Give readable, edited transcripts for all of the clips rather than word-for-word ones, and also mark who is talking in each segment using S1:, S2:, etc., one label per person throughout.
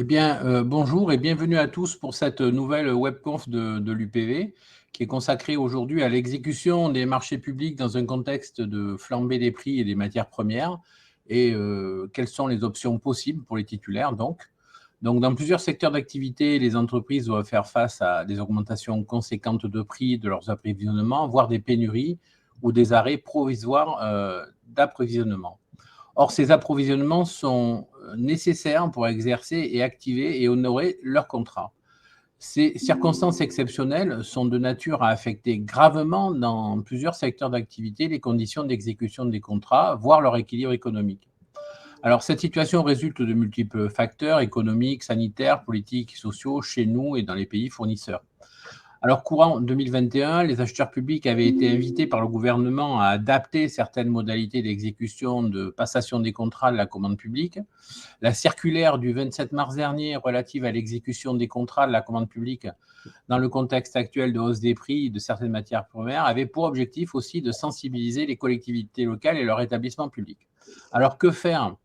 S1: Eh bien, bonjour et bienvenue à tous pour cette nouvelle webconf de l'UPV qui est consacrée aujourd'hui à l'exécution des marchés publics dans un contexte de flambée des prix et des matières premières et quelles sont les options possibles pour les titulaires donc. Donc, dans plusieurs secteurs d'activité, les entreprises doivent faire face à des augmentations conséquentes de prix de leurs approvisionnements, voire des pénuries ou des arrêts provisoires d'approvisionnement. Or, ces approvisionnements sont nécessaires pour exercer et activer et honorer leur contrat. Ces circonstances exceptionnelles sont de nature à affecter gravement dans plusieurs secteurs d'activité les conditions d'exécution des contrats, voire leur équilibre économique. Alors, cette situation résulte de multiples facteurs économiques, sanitaires, politiques, sociaux chez nous et dans les pays fournisseurs. Alors, courant 2021, les acheteurs publics avaient été invités par le gouvernement à adapter certaines modalités d'exécution de passation des contrats de la commande publique. La circulaire du 27 mars dernier relative à l'exécution des contrats de la commande publique dans le contexte actuel de hausse des prix de certaines matières premières avait pour objectif aussi de sensibiliser les collectivités locales et leurs établissements publics. Alors, que faire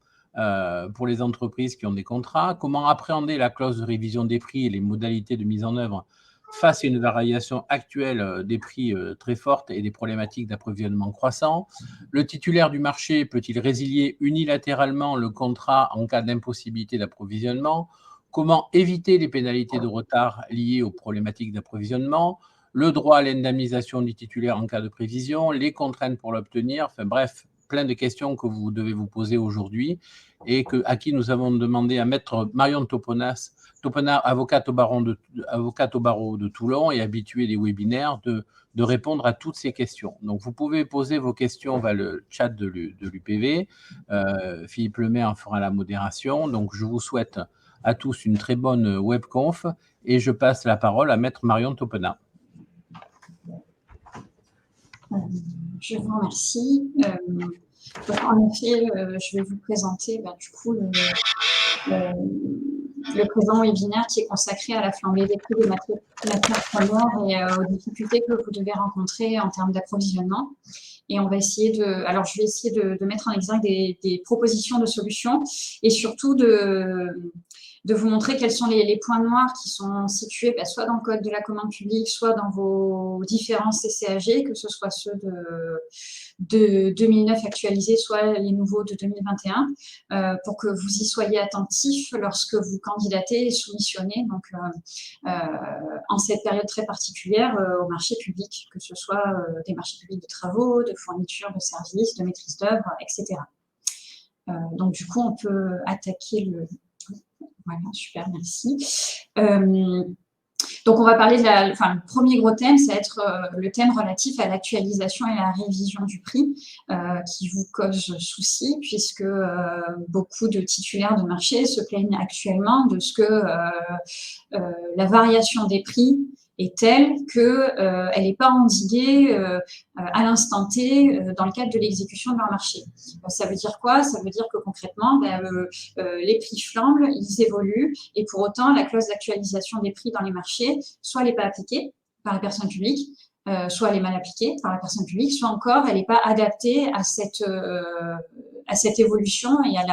S1: pour les entreprises qui ont des contrats? Comment appréhender la clause de révision des prix et les modalités de mise en œuvre face à une variation actuelle des prix très forte et des problématiques d'approvisionnement croissant? Le titulaire du marché peut-il résilier unilatéralement le contrat en cas d'impossibilité d'approvisionnement? Comment éviter les pénalités de retard liées aux problématiques d'approvisionnement? Le droit à l'indemnisation du titulaire en cas de prévision, les contraintes pour l'obtenir, enfin bref, plein de questions que vous devez vous poser aujourd'hui et à qui nous avons demandé à Maître Marion Topenat, avocate au barreau de Toulon et habituée des webinaires, de répondre à toutes ces questions. Donc, vous pouvez poser vos questions vers le chat de l'UPV. Philippe Lemay en fera la modération. Donc, je vous souhaite à tous une très bonne webconf et je passe la parole à Maître Marion Topenat.
S2: Je vous remercie. Donc, en effet, je vais vous présenter du coup le présent webinaire qui est consacré à la flambée des prix des matières premières et aux difficultés que vous devez rencontrer en termes d'approvisionnement. Et on va essayer alors je vais essayer de mettre en exergue des propositions de solutions et surtout de vous montrer quels sont les points noirs qui sont situés soit dans le code de la commande publique, soit dans vos différents CCAG, que ce soit ceux de 2009 actualisés, soit les nouveaux de 2021, pour que vous y soyez attentifs lorsque vous candidatez et soumissionnez donc, en cette période très particulière au marché public, que ce soit des marchés publics de travaux, de fourniture, de services, de maîtrise d'œuvre, etc. Donc du coup, on peut attaquer le... Voilà, super, merci. Donc, on va parler le premier gros thème, ça va être le thème relatif à l'actualisation et à la révision du prix qui vous cause souci, puisque beaucoup de titulaires de marché se plaignent actuellement de ce que la variation des prix est telle qu'elle n'est pas endiguée à l'instant T dans le cadre de l'exécution de leur marché. Ça veut dire quoi? Ça veut dire que concrètement, les prix flambent, ils évoluent, et pour autant, la clause d'actualisation des prix dans les marchés, soit elle n'est pas appliquée par la personne publique, soit elle est mal appliquée par la personne publique, soit encore elle n'est pas adaptée à cette évolution et à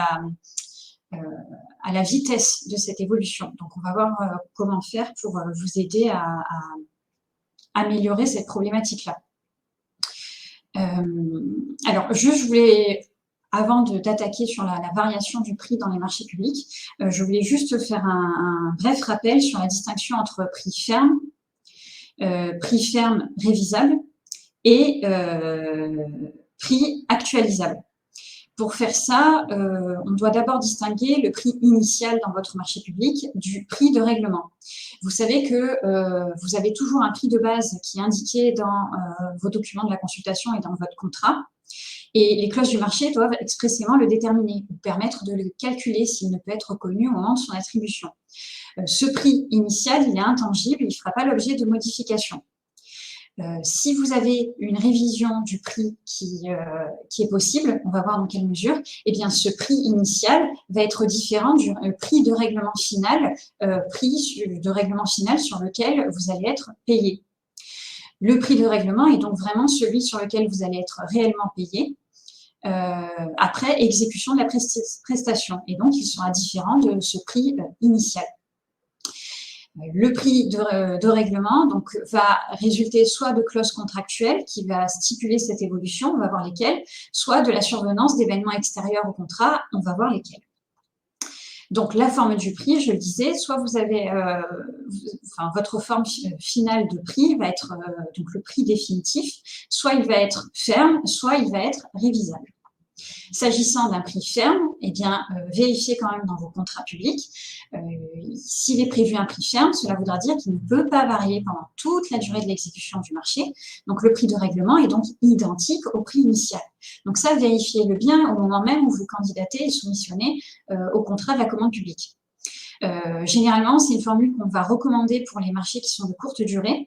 S2: la vitesse de cette évolution. Donc, on va voir comment faire pour vous aider à améliorer cette problématique-là. Alors, je voulais, avant d'attaquer sur la variation du prix dans les marchés publics, je voulais juste faire un bref rappel sur la distinction entre prix ferme révisable et prix actualisable. Pour faire ça, on doit d'abord distinguer le prix initial dans votre marché public du prix de règlement. Vous savez que vous avez toujours un prix de base qui est indiqué dans vos documents de la consultation et dans votre contrat. Et les clauses du marché doivent expressément le déterminer, ou permettre de le calculer s'il ne peut être reconnu au moment de son attribution. Ce prix initial, il est intangible, il ne fera pas l'objet de modification. Si vous avez une révision du prix qui est possible, on va voir dans quelle mesure, eh bien ce prix initial va être différent du prix de règlement final, sur lequel vous allez être payé. Le prix de règlement est donc vraiment celui sur lequel vous allez être réellement payé. après exécution de la prestation. Et donc, il sera différent de ce prix initial. Le prix de règlement donc, va résulter soit de clauses contractuelles qui va stipuler cette évolution, on va voir lesquelles, soit de la survenance d'événements extérieurs au contrat, on va voir lesquels. Donc, la forme du prix, je le disais, soit vous avez, votre forme finale de prix va être donc le prix définitif, soit il va être ferme, soit il va être révisable. S'agissant d'un prix ferme, eh bien, vérifiez quand même dans vos contrats publics. S'il est prévu un prix ferme, cela voudra dire qu'il ne peut pas varier pendant toute la durée de l'exécution du marché. Donc, le prix de règlement est donc identique au prix initial. Donc, ça, vérifiez-le bien au moment même où vous candidatez et soumissionnez au contrat de la commande publique. Généralement, c'est une formule qu'on va recommander pour les marchés qui sont de courte durée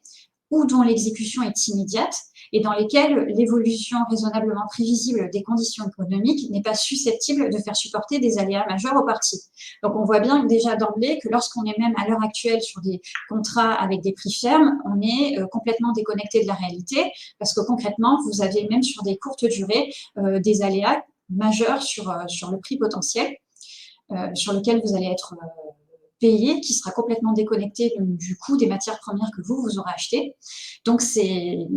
S2: ou dont l'exécution est immédiate et dans lesquels l'évolution raisonnablement prévisible des conditions économiques n'est pas susceptible de faire supporter des aléas majeurs aux parties. Donc, on voit bien déjà d'emblée que lorsqu'on est même à l'heure actuelle sur des contrats avec des prix fermes, on est complètement déconnecté de la réalité parce que concrètement, vous avez même sur des courtes durées des aléas majeurs sur le prix potentiel sur lequel vous allez être payé, qui sera complètement déconnecté du coût des matières premières que vous aurez achetées. Donc, c'est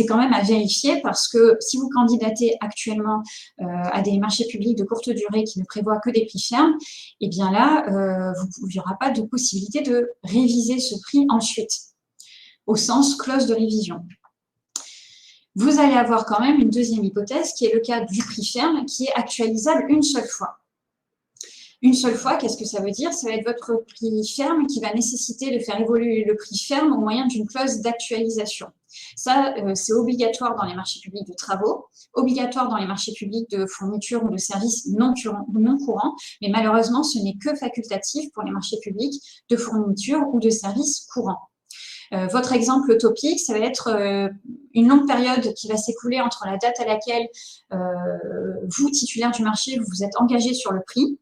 S2: quand même à vérifier parce que si vous candidatez actuellement à des marchés publics de courte durée qui ne prévoient que des prix fermes, eh bien là, il n'y aura pas de possibilité de réviser ce prix ensuite, au sens clause de révision. Vous allez avoir quand même une deuxième hypothèse qui est le cas du prix ferme qui est actualisable une seule fois. Une seule fois, qu'est-ce que ça veut dire? Ça va être votre prix ferme qui va nécessiter de faire évoluer le prix ferme au moyen d'une clause d'actualisation. Ça, c'est obligatoire dans les marchés publics de travaux, obligatoire dans les marchés publics de fournitures ou de services non courants, mais malheureusement, ce n'est que facultatif pour les marchés publics de fournitures ou de services courants. Votre exemple utopique, ça va être une longue période qui va s'écouler entre la date à laquelle vous, titulaire du marché, vous vous êtes engagé sur le prix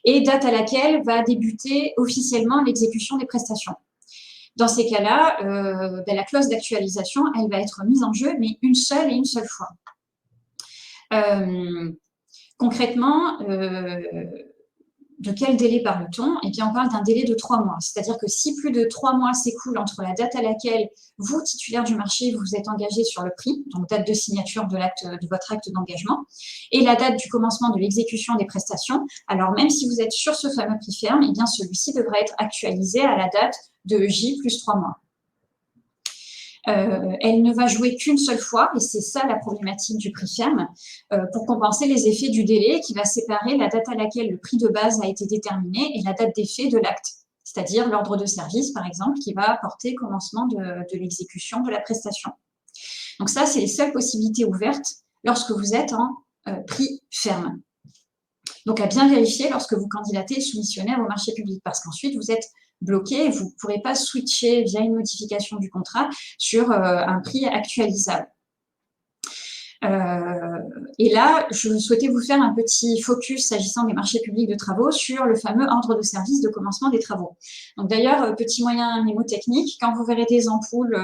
S2: et date à laquelle va débuter officiellement l'exécution des prestations. Dans ces cas-là, la clause d'actualisation, elle va être mise en jeu, mais une seule fois. Concrètement, de quel délai parle-t-on? Eh bien, on parle d'un délai de 3 mois. C'est-à-dire que si plus de 3 mois s'écoulent entre la date à laquelle vous, titulaire du marché, vous vous êtes engagé sur le prix, donc date de signature de votre acte d'engagement, et la date du commencement de l'exécution des prestations, alors même si vous êtes sur ce fameux prix ferme, eh bien, celui-ci devrait être actualisé à la date de J plus 3 mois. Elle ne va jouer qu'une seule fois, et c'est ça la problématique du prix ferme, pour compenser les effets du délai qui va séparer la date à laquelle le prix de base a été déterminé et la date d'effet de l'acte, c'est-à-dire l'ordre de service, par exemple, qui va apporter commencement de l'exécution de la prestation. Donc ça, c'est les seules possibilités ouvertes lorsque vous êtes en prix ferme. Donc, à bien vérifier lorsque vous candidatez et soumissionnez à vos marchés publics, parce qu'ensuite, vous êtes bloqué, vous ne pourrez pas switcher via une modification du contrat sur un prix actualisable. Et là, je souhaitais vous faire un petit focus s'agissant des marchés publics de travaux sur le fameux ordre de service de commencement des travaux. Donc d'ailleurs, petit moyen mnémotechnique, quand vous verrez des ampoules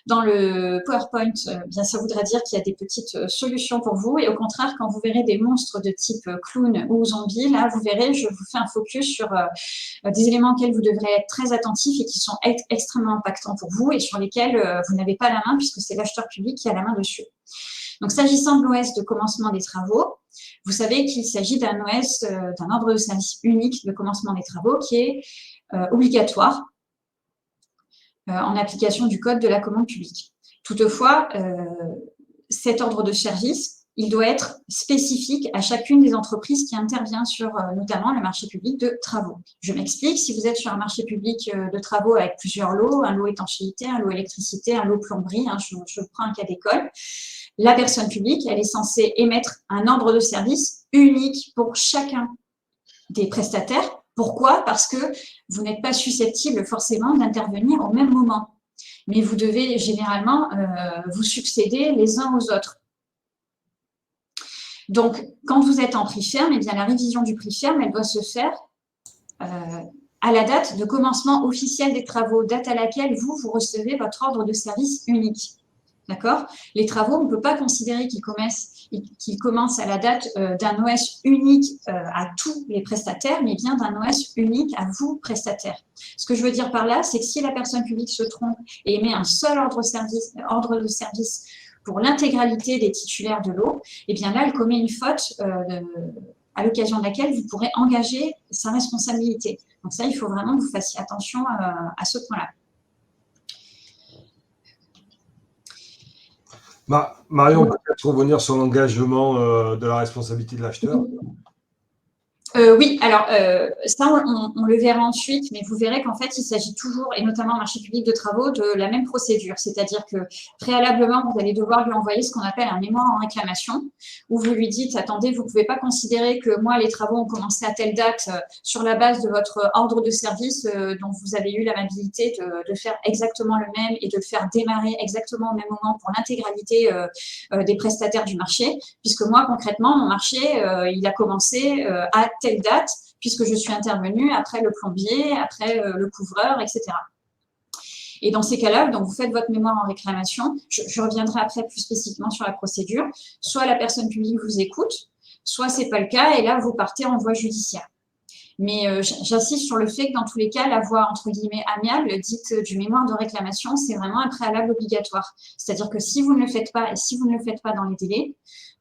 S2: dans le PowerPoint, bien ça voudra dire qu'il y a des petites solutions pour vous. Et au contraire, quand vous verrez des monstres de type clown ou zombie, là, vous verrez, je vous fais un focus sur des éléments auxquels vous devrez être très attentifs et qui sont extrêmement impactants pour vous et sur lesquels vous n'avez pas la main puisque c'est l'acheteur public qui a la main dessus. Donc, s'agissant de l'OS de commencement des travaux, vous savez qu'il s'agit d'un OS, d'un ordre de service unique de commencement des travaux qui est obligatoire en application du code de la commande publique. Toutefois, cet ordre de service, il doit être spécifique à chacune des entreprises qui intervient sur notamment le marché public de travaux. Je m'explique, si vous êtes sur un marché public de travaux avec plusieurs lots, un lot étanchéité, un lot électricité, un lot plomberie, hein, je prends un cas d'école, la personne publique, elle est censée émettre un ordre de service unique pour chacun des prestataires. Pourquoi? Parce que vous n'êtes pas susceptible forcément d'intervenir au même moment. Mais vous devez généralement vous succéder les uns aux autres. Donc, quand vous êtes en prix ferme, eh bien, la révision du prix ferme, elle doit se faire à la date de commencement officiel des travaux, date à laquelle vous recevez votre ordre de service unique. D'accord? Les travaux, on ne peut pas considérer qu'ils commencent à la date d'un OS unique à tous les prestataires, mais bien d'un OS unique à vous, prestataires. Ce que je veux dire par là, c'est que si la personne publique se trompe et émet un seul ordre de service pour l'intégralité des titulaires de l'eau, eh bien là, elle commet une faute à l'occasion de laquelle vous pourrez engager sa responsabilité. Donc ça, il faut vraiment que vous fassiez attention à ce point-là.
S3: Marion, peut-être revenir sur l'engagement de la responsabilité de l'acheteur.
S2: Oui, alors ça, on le verra ensuite, mais vous verrez qu'en fait, il s'agit toujours, et notamment en marché public de travaux, de la même procédure. C'est-à-dire que préalablement, vous allez devoir lui envoyer ce qu'on appelle un mémoire en réclamation, où vous lui dites, attendez, vous ne pouvez pas considérer que moi, les travaux ont commencé à telle date sur la base de votre ordre de service dont vous avez eu l'amabilité de faire exactement le même et de le faire démarrer exactement au même moment pour l'intégralité des prestataires du marché, puisque moi, concrètement, mon marché, il a commencé à telle date, puisque je suis intervenue après le plombier, après le couvreur, etc. Et dans ces cas-là, donc vous faites votre mémoire en réclamation. Je reviendrai après plus spécifiquement sur la procédure. Soit la personne publique vous écoute, soit ce n'est pas le cas, et là, vous partez en voie judiciaire. Mais j'insiste sur le fait que dans tous les cas, la voie entre guillemets amiable, dite du mémoire de réclamation, c'est vraiment un préalable obligatoire. C'est-à-dire que si vous ne le faites pas et si vous ne le faites pas dans les délais,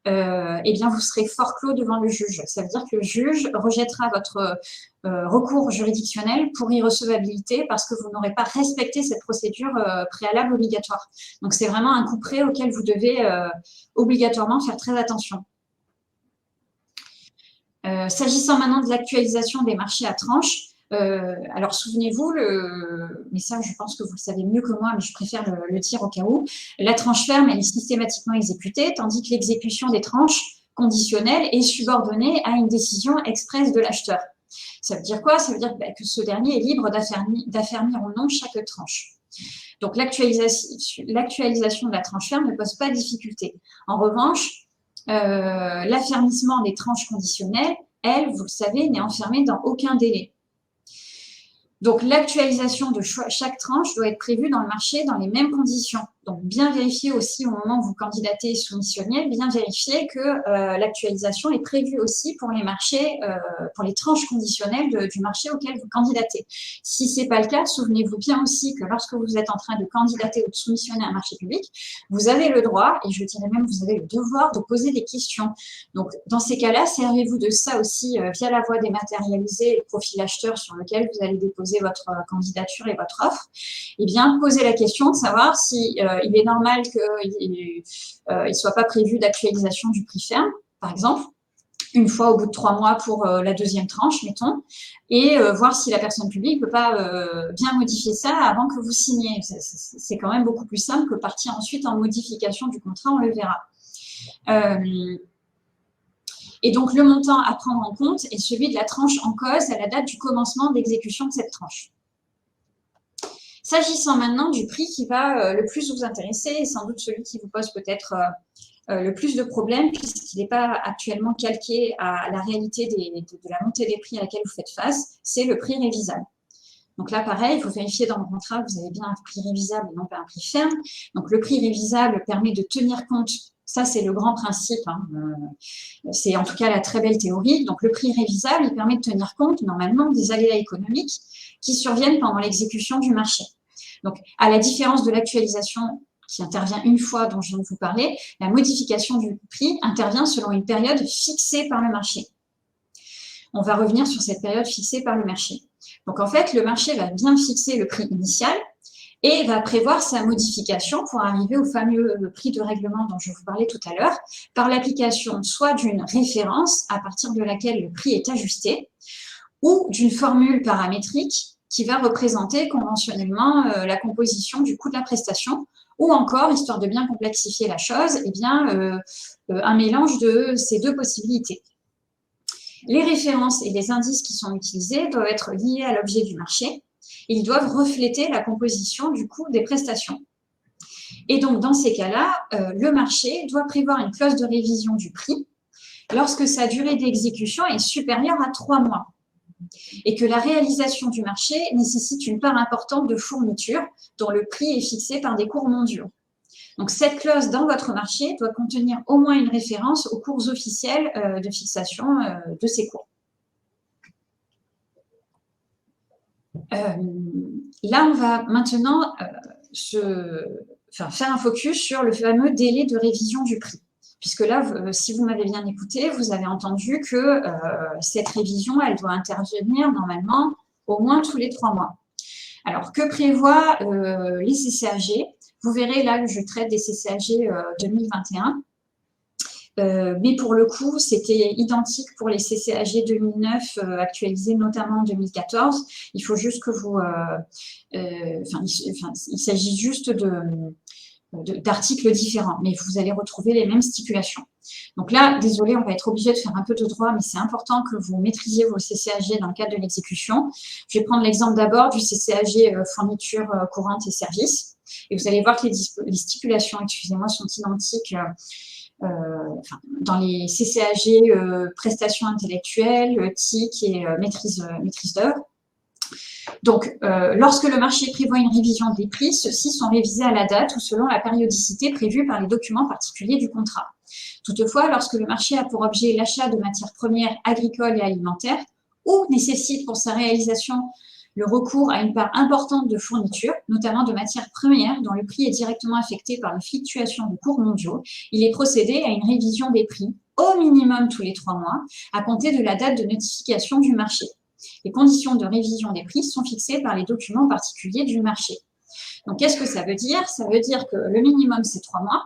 S2: eh bien, vous serez forclos devant le juge. Ça veut dire que le juge rejettera votre recours juridictionnel pour irrecevabilité parce que vous n'aurez pas respecté cette procédure préalable obligatoire. Donc, c'est vraiment un coup près auquel vous devez obligatoirement faire très attention. S'agissant maintenant de l'actualisation des marchés à tranches, alors souvenez-vous, mais ça je pense que vous le savez mieux que moi, mais je préfère le dire au cas où, la tranche ferme elle est systématiquement exécutée, tandis que l'exécution des tranches conditionnelles est subordonnée à une décision expresse de l'acheteur. Ça veut dire quoi? Ça veut dire que ce dernier est libre d'affermir ou non chaque tranche. Donc l'actualisation de la tranche ferme ne pose pas de difficulté. En revanche, l'affermissement des tranches conditionnelles, elle, vous le savez, n'est enfermée dans aucun délai. Donc, l'actualisation de chaque tranche doit être prévue dans le marché dans les mêmes conditions. Donc, bien vérifier aussi au moment où vous candidatez et soumissionnez, bien vérifier que l'actualisation est prévue aussi pour les marchés, pour les tranches conditionnelles du marché auquel vous candidatez. Si ce n'est pas le cas, souvenez-vous bien aussi que lorsque vous êtes en train de candidater ou de soumissionner un marché public, vous avez le droit, et je dirais même vous avez le devoir de poser des questions. Donc, dans ces cas-là, servez-vous de ça aussi via la voie dématérialisée et le profil acheteur sur lequel vous allez déposer votre candidature et votre offre. Eh bien, posez la question de savoir si il est normal qu'il ne soit pas prévu d'actualisation du prix ferme, par exemple, une fois au bout de 3 mois pour la deuxième tranche, mettons, et voir si la personne publique ne peut pas bien modifier ça avant que vous signiez. C'est quand même beaucoup plus simple que partir ensuite en modification du contrat, on le verra. Et donc, le montant à prendre en compte est celui de la tranche en cause à la date du commencement d'exécution de cette tranche. S'agissant maintenant du prix qui va le plus vous intéresser, et sans doute celui qui vous pose peut-être le plus de problèmes, puisqu'il n'est pas actuellement calqué à la réalité de la montée des prix à laquelle vous faites face, c'est le prix révisable. Donc là, pareil, il faut vérifier dans le contrat que vous avez bien un prix révisable et non pas un prix ferme. Donc, le prix révisable permet de tenir compte, ça c'est le grand principe, hein, c'est en tout cas la très belle théorie. Donc, le prix révisable, il permet de tenir compte normalement des aléas économiques qui surviennent pendant l'exécution du marché. Donc, à la différence de l'actualisation qui intervient une fois dont je viens de vous parler, la modification du prix intervient selon une période fixée par le marché. On va revenir sur cette période fixée par le marché. Donc, en fait, le marché va bien fixer le prix initial et va prévoir sa modification pour arriver au fameux prix de règlement dont je vous parlais tout à l'heure, par l'application soit d'une référence à partir de laquelle le prix est ajusté, ou d'une formule paramétrique qui va représenter conventionnellement la composition du coût de la prestation, ou encore, histoire de bien complexifier la chose, eh bien, un mélange de ces deux possibilités. Les références et les indices qui sont utilisés doivent être liés à l'objet du marché. Ils doivent refléter la composition du coût des prestations. Et donc, dans ces cas-là, le marché doit prévoir une clause de révision du prix lorsque sa durée d'exécution est supérieure à 3 mois et que la réalisation du marché nécessite une part importante de fourniture dont le prix est fixé par des cours mondiaux. Donc, cette clause dans votre marché doit contenir au moins une référence aux cours officiels de fixation de ces cours. Là, on va maintenant faire un focus sur le fameux délai de révision du prix. Puisque là, si vous m'avez bien écouté, vous avez entendu que cette révision, elle doit intervenir normalement au moins tous les 3 mois. Alors, que prévoient les CCAG? Vous verrez là, je traite des CCAG 2021. Mais pour le coup, c'était identique pour les CCAG 2009 actualisés notamment en 2014. Il faut juste que vous... il s'agit juste d'articles différents, mais vous allez retrouver les mêmes stipulations. Donc là, désolé, on va être obligé de faire un peu de droit, mais c'est important que vous maîtrisiez vos CCAG dans le cadre de l'exécution. Je vais prendre l'exemple d'abord du CCAG fourniture courante et services. Et vous allez voir que les stipulations, excusez-moi, sont identiques dans les CCAG prestations intellectuelles, TIC et maîtrise d'œuvre. Donc, lorsque le marché prévoit une révision des prix, ceux-ci sont révisés à la date ou selon la périodicité prévue par les documents particuliers du contrat. Toutefois, lorsque le marché a pour objet l'achat de matières premières agricoles et alimentaires ou nécessite pour sa réalisation le recours à une part importante de fournitures, notamment de matières premières dont le prix est directement affecté par les fluctuations de cours mondiaux, il est procédé à une révision des prix au minimum tous les 3 mois à compter de la date de notification du marché. Les conditions de révision des prix sont fixées par les documents particuliers du marché. Donc, qu'est-ce que ça veut dire? Ça veut dire que le minimum, c'est 3 mois,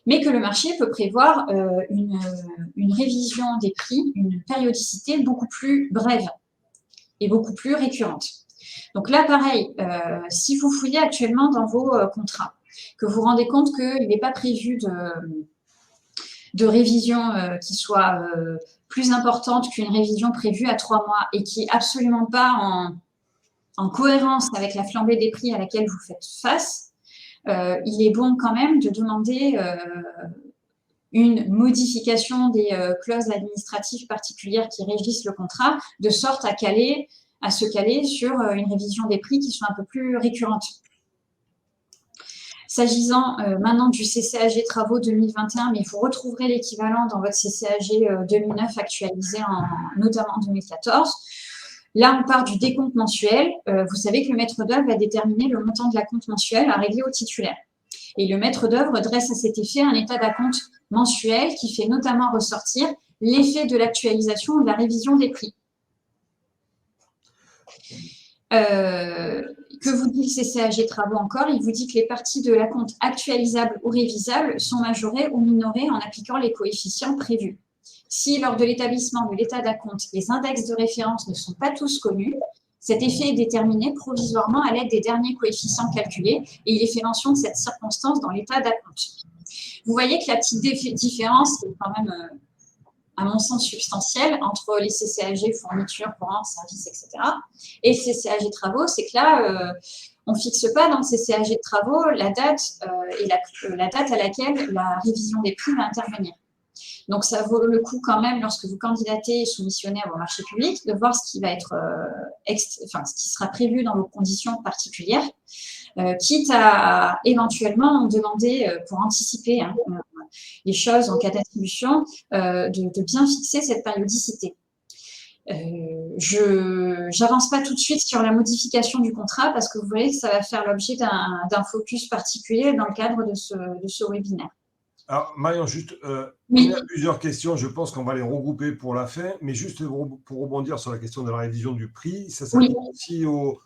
S2: mais que le marché peut prévoir une révision des prix, une périodicité beaucoup plus brève et beaucoup plus récurrente. Donc là, pareil, si vous fouillez actuellement dans vos contrats, que vous vous rendez compte qu'il n'est pas prévu de révision qui soit plus importante qu'une révision prévue à 3 mois et qui n'est absolument pas en cohérence avec la flambée des prix à laquelle vous faites face, il est bon quand même de demander une modification des clauses administratives particulières qui régissent le contrat, de sorte à se caler sur une révision des prix qui soit un peu plus récurrente. S'agissant maintenant du CCAG Travaux 2021, mais vous retrouverez l'équivalent dans votre CCAG 2009 actualisé notamment en 2014. Là, on part du décompte mensuel. Vous savez que le maître d'œuvre va déterminer le montant de l'acompte mensuel à régler au titulaire. Et le maître d'œuvre dresse à cet effet un état d'acompte mensuel qui fait notamment ressortir l'effet de l'actualisation ou de la révision des prix. Que vous dit le CCAG Travaux encore? Il vous dit que les parties de l'acompte actualisables ou révisables sont majorées ou minorées en appliquant les coefficients prévus. Si, lors de l'établissement de l'état d'acompte, les index de référence ne sont pas tous connus, cet effet est déterminé provisoirement à l'aide des derniers coefficients calculés et il est fait mention de cette circonstance dans l'état d'acompte. Vous voyez que la petite différence est quand même, à mon sens, substantielle entre les CCAG, fourniture, courant, service, etc. et CCAG Travaux, c'est que là, on ne fixe pas dans le CCAG de Travaux la date la date à laquelle la révision des prix va intervenir. Donc, ça vaut le coup quand même, lorsque vous candidatez et soumissionnez à vos marchés publics, de voir ce qui va être, ce qui sera prévu dans vos conditions particulières, quitte à éventuellement demander, pour anticiper les choses en cas d'attribution, de bien fixer cette périodicité. Je n'avance pas tout de suite sur la modification du contrat parce que vous voyez que ça va faire l'objet d'un focus particulier dans le cadre de ce webinaire.
S3: Alors, Marion, juste,
S2: oui.
S3: Il y a plusieurs questions, je pense qu'on va les regrouper pour la fin, mais juste pour rebondir sur la question de la révision du prix, ça s'applique aussi aux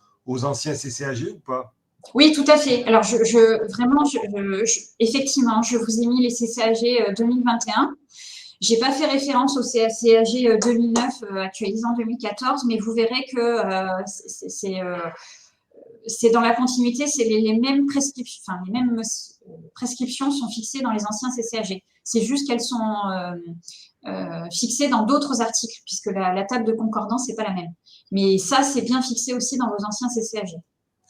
S3: anciens CCAG ou pas? Oui,
S2: tout à fait. Alors, effectivement, je vous ai mis les CCAG 2021. Je n'ai pas fait référence au CCAG 2009 actualisé en 2014, mais vous verrez que c'est dans la continuité, c'est les mêmes prescriptions, enfin, les mêmes prescriptions sont fixées dans les anciens CCAG. C'est juste qu'elles sont fixées dans d'autres articles, puisque la table de concordance n'est pas la même. Mais ça, c'est bien fixé aussi dans vos anciens CCAG.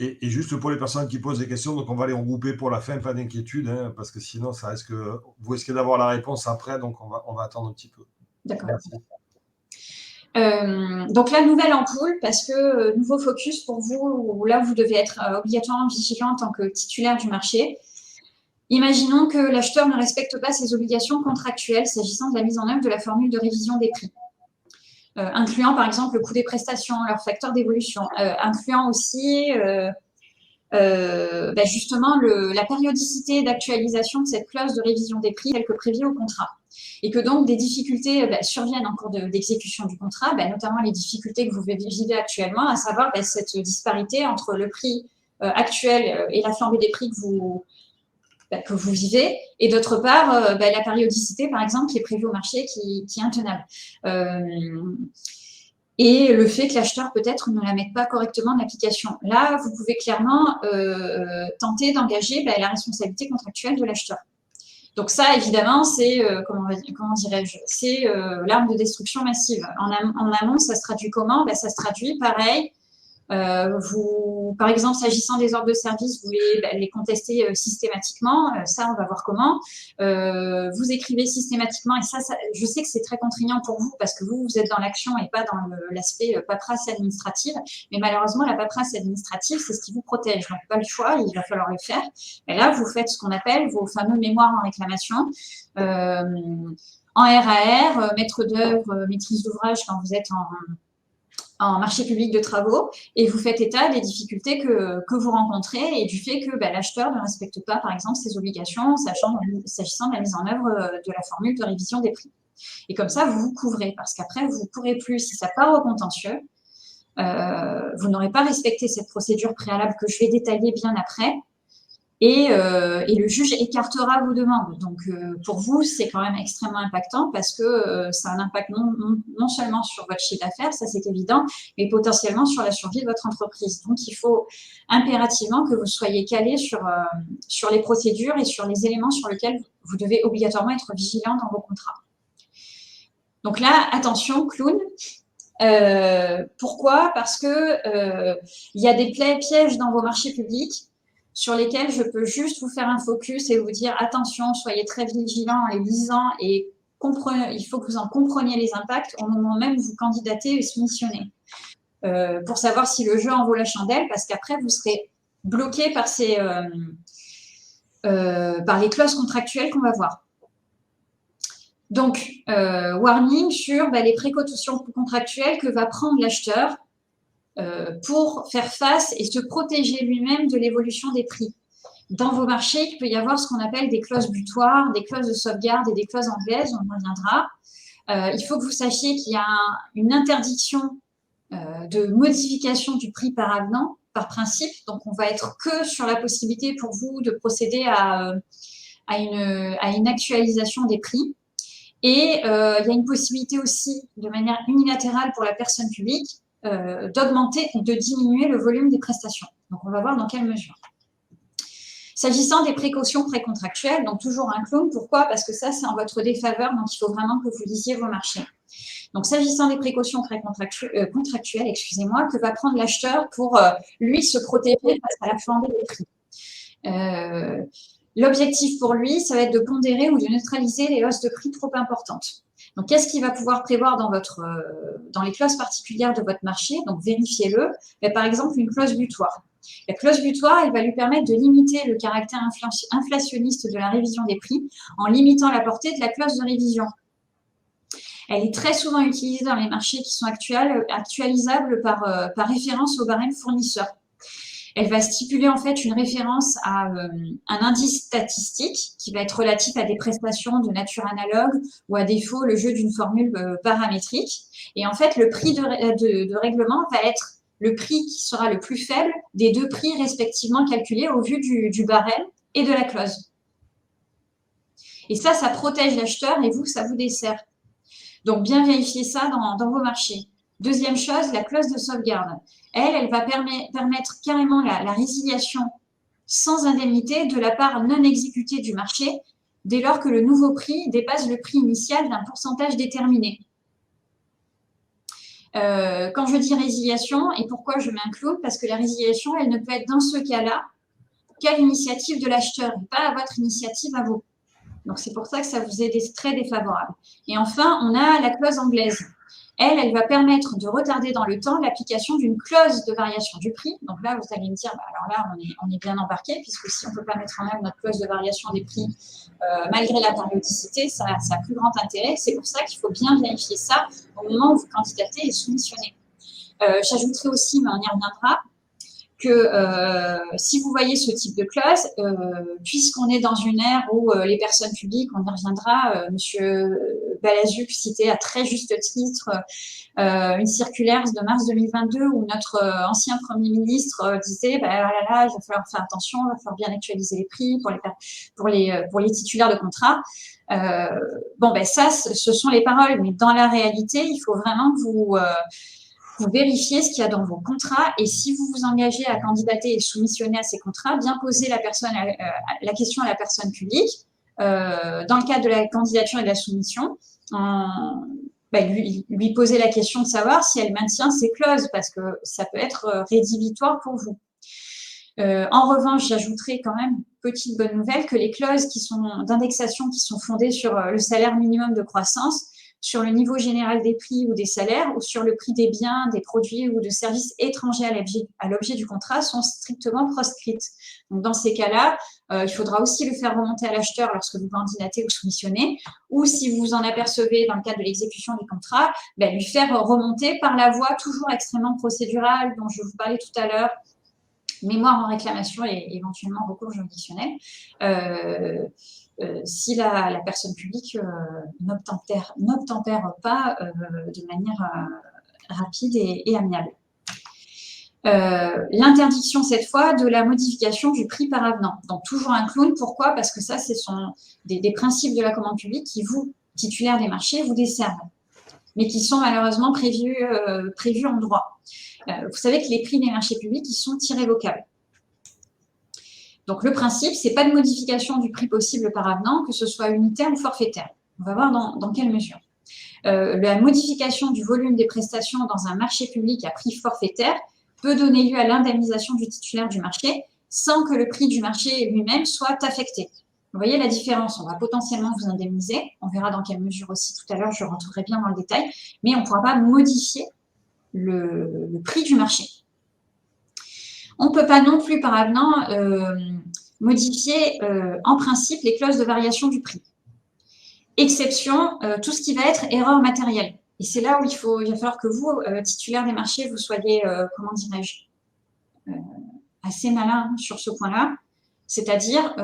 S3: Et juste pour les personnes qui posent des questions, donc on va les regrouper pour la fin, pas d'inquiétude, parce que sinon, vous risquez d'avoir la réponse après, donc on va attendre un petit peu.
S2: D'accord. Donc, la nouvelle ampoule, parce que nouveau focus pour vous, où là, vous devez être obligatoirement vigilant en tant que titulaire du marché. Imaginons que l'acheteur ne respecte pas ses obligations contractuelles s'agissant de la mise en œuvre de la formule de révision des prix, incluant par exemple le coût des prestations, leur facteur d'évolution, incluant aussi justement la périodicité d'actualisation de cette clause de révision des prix telle que prévue au contrat. Et que donc des difficultés surviennent en cours d'exécution du contrat, notamment les difficultés que vous vivez actuellement, à savoir cette disparité entre le prix actuel et la flambée des prix que vous vivez, et d'autre part, la périodicité, par exemple, qui est prévue au marché, qui est intenable. Et le fait que l'acheteur, peut-être, ne la mette pas correctement en application. Là, vous pouvez clairement tenter d'engager la responsabilité contractuelle de l'acheteur. Donc ça, évidemment, c'est, comment dirais-je, c'est l'arme de destruction massive. En amont, ça se traduit comment? Ça se traduit, pareil, par exemple, s'agissant des ordres de service, vous voulez les contester systématiquement. Ça, on va voir comment. Vous écrivez systématiquement, et ça, je sais que c'est très contraignant pour vous parce que vous êtes dans l'action et pas dans l'aspect paperasse administrative. Mais malheureusement, la paperasse administrative, c'est ce qui vous protège. Donc, pas le choix, il va falloir le faire. Et là, vous faites ce qu'on appelle vos fameux mémoires en réclamation. En RAR, maître d'œuvre, maîtrise d'ouvrage quand vous êtes en marché public de travaux, et vous faites état des difficultés que vous rencontrez et du fait que l'acheteur ne respecte pas, par exemple, ses obligations s'agissant de la mise en œuvre de la formule de révision des prix. Et comme ça, vous vous couvrez, parce qu'après, vous ne pourrez plus, si ça part au contentieux, vous n'aurez pas respecté cette procédure préalable que je vais détailler bien après, et le juge écartera vos demandes. Donc, pour vous, c'est quand même extrêmement impactant parce que ça a un impact non seulement sur votre chiffre d'affaires, ça c'est évident, mais potentiellement sur la survie de votre entreprise. Donc, il faut impérativement que vous soyez calé sur les procédures et sur les éléments sur lesquels vous devez obligatoirement être vigilant dans vos contrats. Donc là, attention, clown. Pourquoi? Parce que il y a des pièges dans vos marchés publics sur lesquels je peux juste vous faire un focus et vous dire attention, soyez très vigilants en les lisant et il faut que vous en compreniez les impacts au moment même où vous candidatez et soumissionnez pour savoir si le jeu en vaut la chandelle, parce qu'après vous serez bloqué par les clauses contractuelles qu'on va voir. Donc, warning sur les précautions contractuelles que va prendre l'acheteur pour faire face et se protéger lui-même de l'évolution des prix. Dans vos marchés, il peut y avoir ce qu'on appelle des clauses butoirs, des clauses de sauvegarde et des clauses anglaises, on y reviendra. Il faut que vous sachiez qu'il y a une interdiction de modification du prix par avenant, par principe. Donc, on va être que sur la possibilité pour vous de procéder à une actualisation des prix. Et il y a une possibilité aussi, de manière unilatérale pour la personne publique, d'augmenter ou de diminuer le volume des prestations. Donc, on va voir dans quelle mesure. S'agissant des précautions précontractuelles, donc toujours un clown, pourquoi? Parce que ça, c'est en votre défaveur, donc il faut vraiment que vous lisiez vos marchés. Donc, s'agissant des précautions contractuelles, que va prendre l'acheteur pour, lui, se protéger face à la flambée des prix. L'objectif pour lui, ça va être de pondérer ou de neutraliser les hausses de prix trop importantes. Donc, qu'est-ce qu'il va pouvoir prévoir dans les clauses particulières de votre marché? Donc, vérifiez-le. Par exemple, une clause butoir. La clause butoir, elle va lui permettre de limiter le caractère inflationniste de la révision des prix en limitant la portée de la clause de révision. Elle est très souvent utilisée dans les marchés qui sont actualisables par référence au barème fournisseur. Elle va stipuler en fait une référence à un indice statistique qui va être relatif à des prestations de nature analogue ou à défaut le jeu d'une formule paramétrique. Et en fait, le prix de règlement va être le prix qui sera le plus faible des deux prix respectivement calculés au vu du barème et de la clause. Et ça protège l'acheteur et vous, ça vous dessert. Donc, bien vérifier ça dans vos marchés. Deuxième chose, la clause de sauvegarde. Elle va permettre carrément la résiliation sans indemnité de la part non exécutée du marché dès lors que le nouveau prix dépasse le prix initial d'un pourcentage déterminé. Quand je dis résiliation, et pourquoi je mets un clown? Parce que la résiliation, elle ne peut être dans ce cas-là qu'à l'initiative de l'acheteur, et pas à votre initiative à vous. Donc, c'est pour ça que ça vous est très défavorable. Et enfin, on a la clause anglaise. elle va permettre de retarder dans le temps l'application d'une clause de variation du prix. Donc là, vous allez me dire, alors là, on est bien embarqué, puisque si on ne peut pas mettre en œuvre notre clause de variation des prix malgré la périodicité, ça a plus grand intérêt. C'est pour ça qu'il faut bien vérifier ça au moment où vous candidatez et soumissionnez. J'ajouterai aussi, mais on y reviendra, que si vous voyez ce type de clause, puisqu'on est dans une ère où les personnes publiques, on y reviendra, Monsieur Balazuc citait à très juste titre une circulaire de mars 2022 où notre ancien Premier ministre disait bah, là, il va falloir faire attention, il va falloir bien actualiser les prix pour les titulaires de contrat. Bon, ben ça, ce sont les paroles, mais dans la réalité, il faut vraiment que vous vérifiez ce qu'il y a dans vos contrats et si vous vous engagez à candidater et soumissionner à ces contrats, bien poser la question à la personne publique dans le cadre de la candidature et de la soumission, lui poser la question de savoir si elle maintient ces clauses parce que ça peut être rédhibitoire pour vous. En revanche, j'ajouterai quand même, petite bonne nouvelle, que les clauses d'indexation qui sont fondées sur le salaire minimum de croissance, sur le niveau général des prix ou des salaires, ou sur le prix des biens, des produits ou de services étrangers à l'objet du contrat sont strictement proscrites. Donc, dans ces cas-là, il faudra aussi le faire remonter à l'acheteur lorsque vous candidatez ou soumissionnez, ou si vous vous en apercevez dans le cadre de l'exécution du contrat, lui faire remonter par la voie toujours extrêmement procédurale dont je vous parlais tout à l'heure, mémoire en réclamation et éventuellement recours juridictionnel, si la personne publique n'obtempère pas de manière rapide et amiable. L'interdiction, cette fois, de la modification du prix par avenant. Donc, toujours un clown. Pourquoi? Parce que ça, ce sont des principes de la commande publique qui, vous, titulaires des marchés, vous desservent, mais qui sont malheureusement prévus en droit. Vous savez que les prix des marchés publics, ils sont irrévocables. Donc, le principe, ce n'est pas de modification du prix possible par avenant, que ce soit unitaire ou forfaitaire. On va voir dans quelle mesure. La modification du volume des prestations dans un marché public à prix forfaitaire peut donner lieu à l'indemnisation du titulaire du marché sans que le prix du marché lui-même soit affecté. Vous voyez la différence, on va potentiellement vous indemniser, on verra dans quelle mesure aussi tout à l'heure, je rentrerai bien dans le détail, mais on ne pourra pas modifier le prix du marché. On ne peut pas non plus par avenant modifier en principe les clauses de variation du prix. Exception, tout ce qui va être erreur matérielle. Et c'est là où il va falloir que vous, titulaire des marchés, vous soyez, comment dirais-je, assez malin sur ce point-là. C'est-à-dire,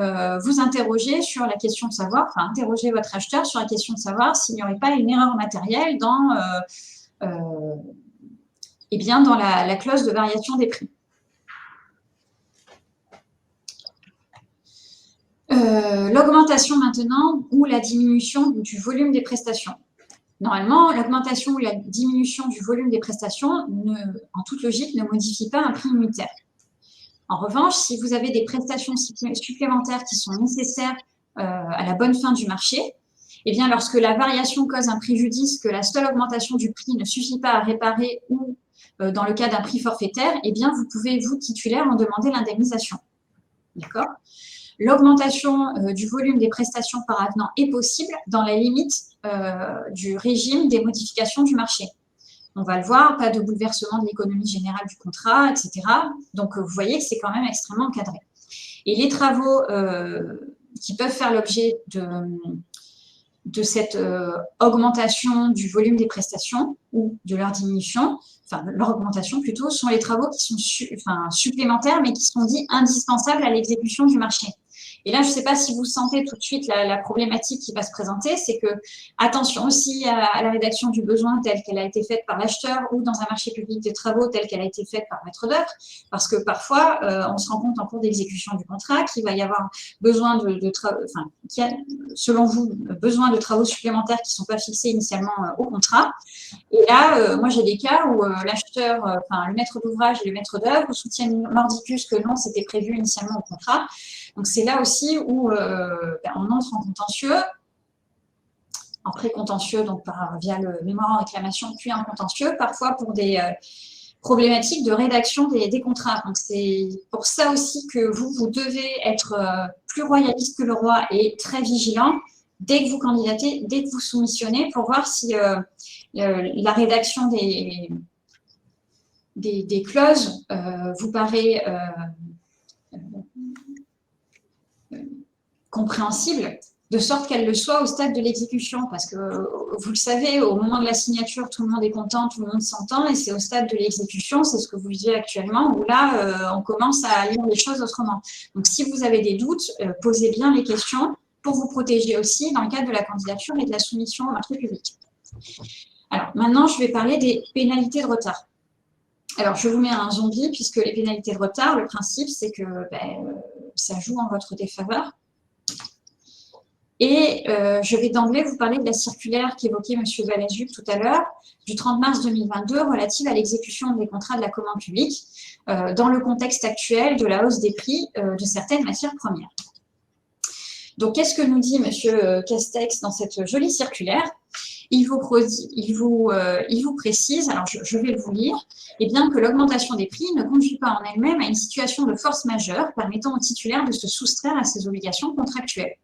S2: vous interrogez sur la question de savoir, enfin, interrogez votre acheteur sur la question de savoir s'il n'y aurait pas une erreur matérielle dans la clause de variation des prix. L'augmentation maintenant ou la diminution du volume des prestations. Normalement, l'augmentation ou la diminution du volume des prestations, en toute logique, ne modifie pas un prix unitaire. En revanche, si vous avez des prestations supplémentaires qui sont nécessaires à la bonne fin du marché, eh bien, lorsque la variation cause un préjudice que la seule augmentation du prix ne suffit pas à réparer ou dans le cas d'un prix forfaitaire, eh bien, vous pouvez, vous, titulaire, en demander l'indemnisation. D'accord ? L'augmentation du volume des prestations par avenant est possible dans la limite du régime des modifications du marché. On va le voir, pas de bouleversement de l'économie générale du contrat, etc. Donc, vous voyez que c'est quand même extrêmement encadré. Et les travaux qui peuvent faire l'objet de cette augmentation du volume des prestations ou de leur diminution, enfin, leur augmentation plutôt, sont les travaux qui sont supplémentaires, mais qui sont dits indispensables à l'exécution du marché. Et là, je ne sais pas si vous sentez tout de suite la problématique qui va se présenter, c'est que, attention aussi à la rédaction du besoin telle qu'elle a été faite par l'acheteur ou dans un marché public des travaux telle qu'elle a été faite par maître d'œuvre, parce que parfois, on se rend compte en cours d'exécution du contrat qu'il va y avoir besoin qu'il y a, selon vous, besoin de travaux supplémentaires qui ne sont pas fixés initialement au contrat. Et là, moi, j'ai des cas où l'acheteur, le maître d'ouvrage et le maître d'œuvre soutiennent mordicus que non, c'était prévu initialement au contrat. Donc, c'est là aussi où on entre en contentieux, en pré-contentieux, donc via le mémoire en réclamation, puis en contentieux, parfois pour des problématiques de rédaction des contrats. Donc, c'est pour ça aussi que vous devez être plus royaliste que le roi et très vigilant dès que vous candidatez, dès que vous soumissionnez, pour voir si la rédaction des clauses vous paraît compréhensible, de sorte qu'elle le soit au stade de l'exécution. Parce que, vous le savez, au moment de la signature, tout le monde est content, tout le monde s'entend, et c'est au stade de l'exécution, c'est ce que vous vivez actuellement, où là, on commence à lire les choses autrement. Donc, si vous avez des doutes, posez bien les questions pour vous protéger aussi dans le cadre de la candidature et de la soumission au marché public. Alors, maintenant, je vais parler des pénalités de retard. Alors, je vous mets un zombie, puisque les pénalités de retard, le principe, c'est que ça joue en votre défaveur. Et je vais d'emblée vous parler de la circulaire qu'évoquait M. Valazuc tout à l'heure, du 30 mars 2022, relative à l'exécution des contrats de la commande publique, dans le contexte actuel de la hausse des prix de certaines matières premières. Donc, qu'est-ce que nous dit M. Castex dans cette jolie circulaire? Il vous précise, alors je vais vous lire, eh bien, que l'augmentation des prix ne conduit pas en elle-même à une situation de force majeure permettant aux titulaires de se soustraire à ses obligations contractuelles.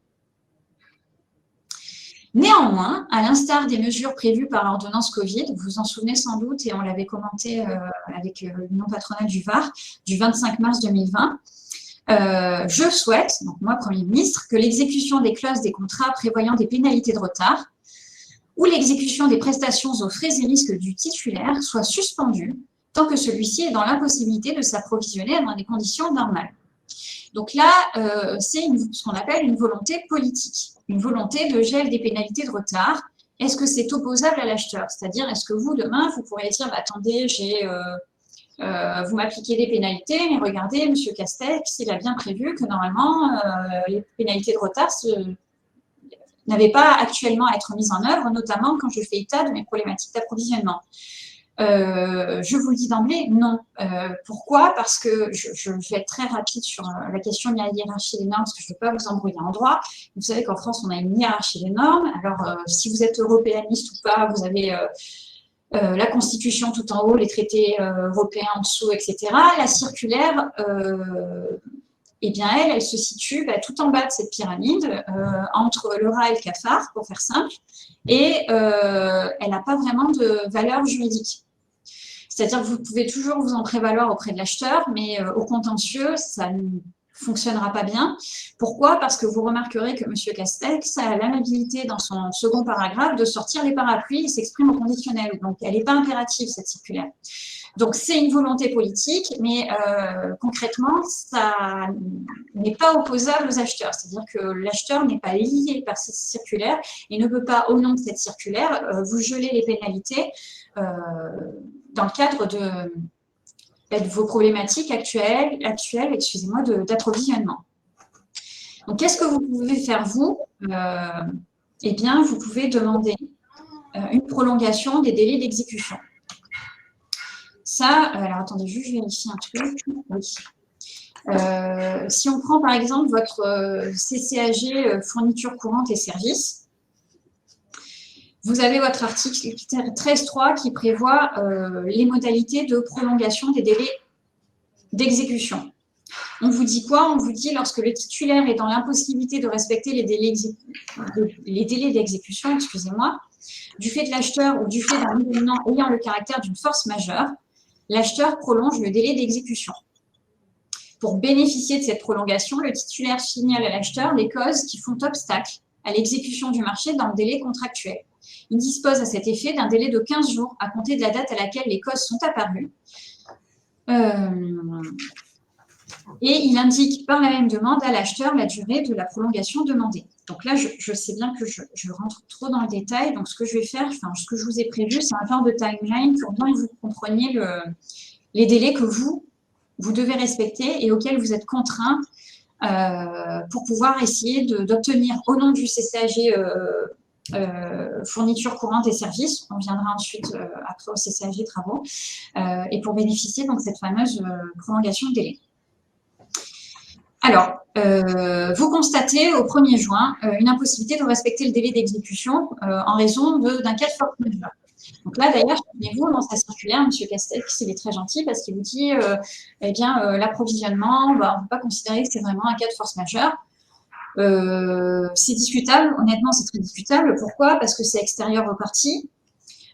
S2: Néanmoins, à l'instar des mesures prévues par l'ordonnance Covid, vous vous en souvenez sans doute, et on l'avait commenté avec l'Union patronale du Var, du 25 mars 2020, je souhaite, donc moi, Premier ministre, que l'exécution des clauses des contrats prévoyant des pénalités de retard ou l'exécution des prestations aux frais et risques du titulaire soit suspendue tant que celui-ci est dans l'impossibilité de s'approvisionner dans des conditions normales. Donc là, c'est ce qu'on appelle une volonté politique, une volonté de gel des pénalités de retard. Est-ce que c'est opposable à l'acheteur? C'est-à-dire, est-ce que vous, demain, vous pourriez dire, bah, attendez, vous m'appliquez des pénalités, mais regardez, M. Castex, il a bien prévu que normalement, les pénalités de retard n'avaient pas actuellement à être mises en œuvre, notamment quand je fais état de mes problématiques d'approvisionnement. Je vous le dis d'emblée, non. Pourquoi? Parce que je vais être très rapide sur la question de la hiérarchie des normes, parce que je ne veux pas vous embrouiller en droit. Vous savez qu'en France, on a une hiérarchie des normes. Alors, si vous êtes européaniste ou pas, vous avez la Constitution tout en haut, les traités européens en dessous, etc. La circulaire, eh bien, elle se situe tout en bas de cette pyramide, entre le rat et le cafard, pour faire simple, et elle n'a pas vraiment de valeur juridique. C'est-à-dire que vous pouvez toujours vous en prévaloir auprès de l'acheteur, mais au contentieux, ça ne fonctionnera pas bien. Pourquoi? Parce que vous remarquerez que M. Castex a l'amabilité, dans son second paragraphe, de sortir les parapluies et s'exprime au conditionnel. Donc, elle n'est pas impérative, cette circulaire. Donc, c'est une volonté politique, mais concrètement, ça n'est pas opposable aux acheteurs. C'est-à-dire que l'acheteur n'est pas lié par cette circulaire et ne peut pas, au nom de cette circulaire, vous geler les pénalités dans le cadre de vos problématiques actuelles excusez-moi, d'approvisionnement. Donc, qu'est-ce que vous pouvez faire, vous? Eh bien, vous pouvez demander une prolongation des délais d'exécution. Ça, alors attendez, juste je vérifie un truc. Oui. Si on prend par exemple votre CCAG fourniture courante et services, vous avez votre article 13.3 qui prévoit les modalités de prolongation des délais d'exécution. On vous dit quoi? On vous dit lorsque le titulaire est dans l'impossibilité de respecter les délais d'exécution, excusez-moi, du fait de l'acheteur ou du fait d'un événement ayant le caractère d'une force majeure, l'acheteur prolonge le délai d'exécution. Pour bénéficier de cette prolongation, le titulaire signale à l'acheteur les causes qui font obstacle à l'exécution du marché dans le délai contractuel. Il dispose à cet effet d'un délai de 15 jours à compter de la date à laquelle les causes sont apparues. Et il indique par la même demande à l'acheteur la durée de la prolongation demandée. Donc là, je sais bien que je rentre trop dans le détail. Donc, ce que je vais faire, ce que je vous ai prévu, c'est un genre de timeline pour bien que vous compreniez les délais que vous devez respecter et auxquels vous êtes contraints pour pouvoir essayer d'obtenir au nom du CCAG fourniture courante et services, on viendra ensuite après au CCAG travaux, et pour bénéficier donc de cette fameuse prolongation de délai. Alors, vous constatez au 1er juin une impossibilité de respecter le délai d'exécution en raison d'un cas de force majeure. Donc là, d'ailleurs, souvenez-vous, dans sa circulaire, M. Castex, il est très gentil parce qu'il vous dit eh bien, l'approvisionnement, on ne peut pas considérer que c'est vraiment un cas de force majeure. C'est discutable, honnêtement, c'est très discutable. Pourquoi? Parce que c'est extérieur aux parties.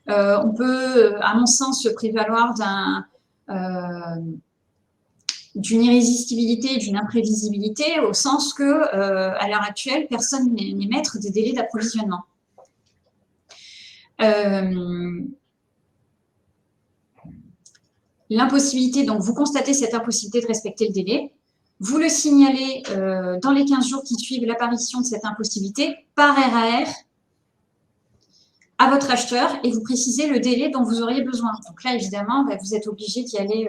S2: On peut, à mon sens, se prévaloir d'une irrésistibilité, d'une imprévisibilité, au sens que, à l'heure actuelle, personne n'est maître des délais d'approvisionnement. L'impossibilité, donc vous constatez cette impossibilité de respecter le délai, vous le signalez dans les 15 jours qui suivent l'apparition de cette impossibilité par RAR à votre acheteur et vous précisez le délai dont vous auriez besoin. Donc là, évidemment, vous êtes obligé d'y aller,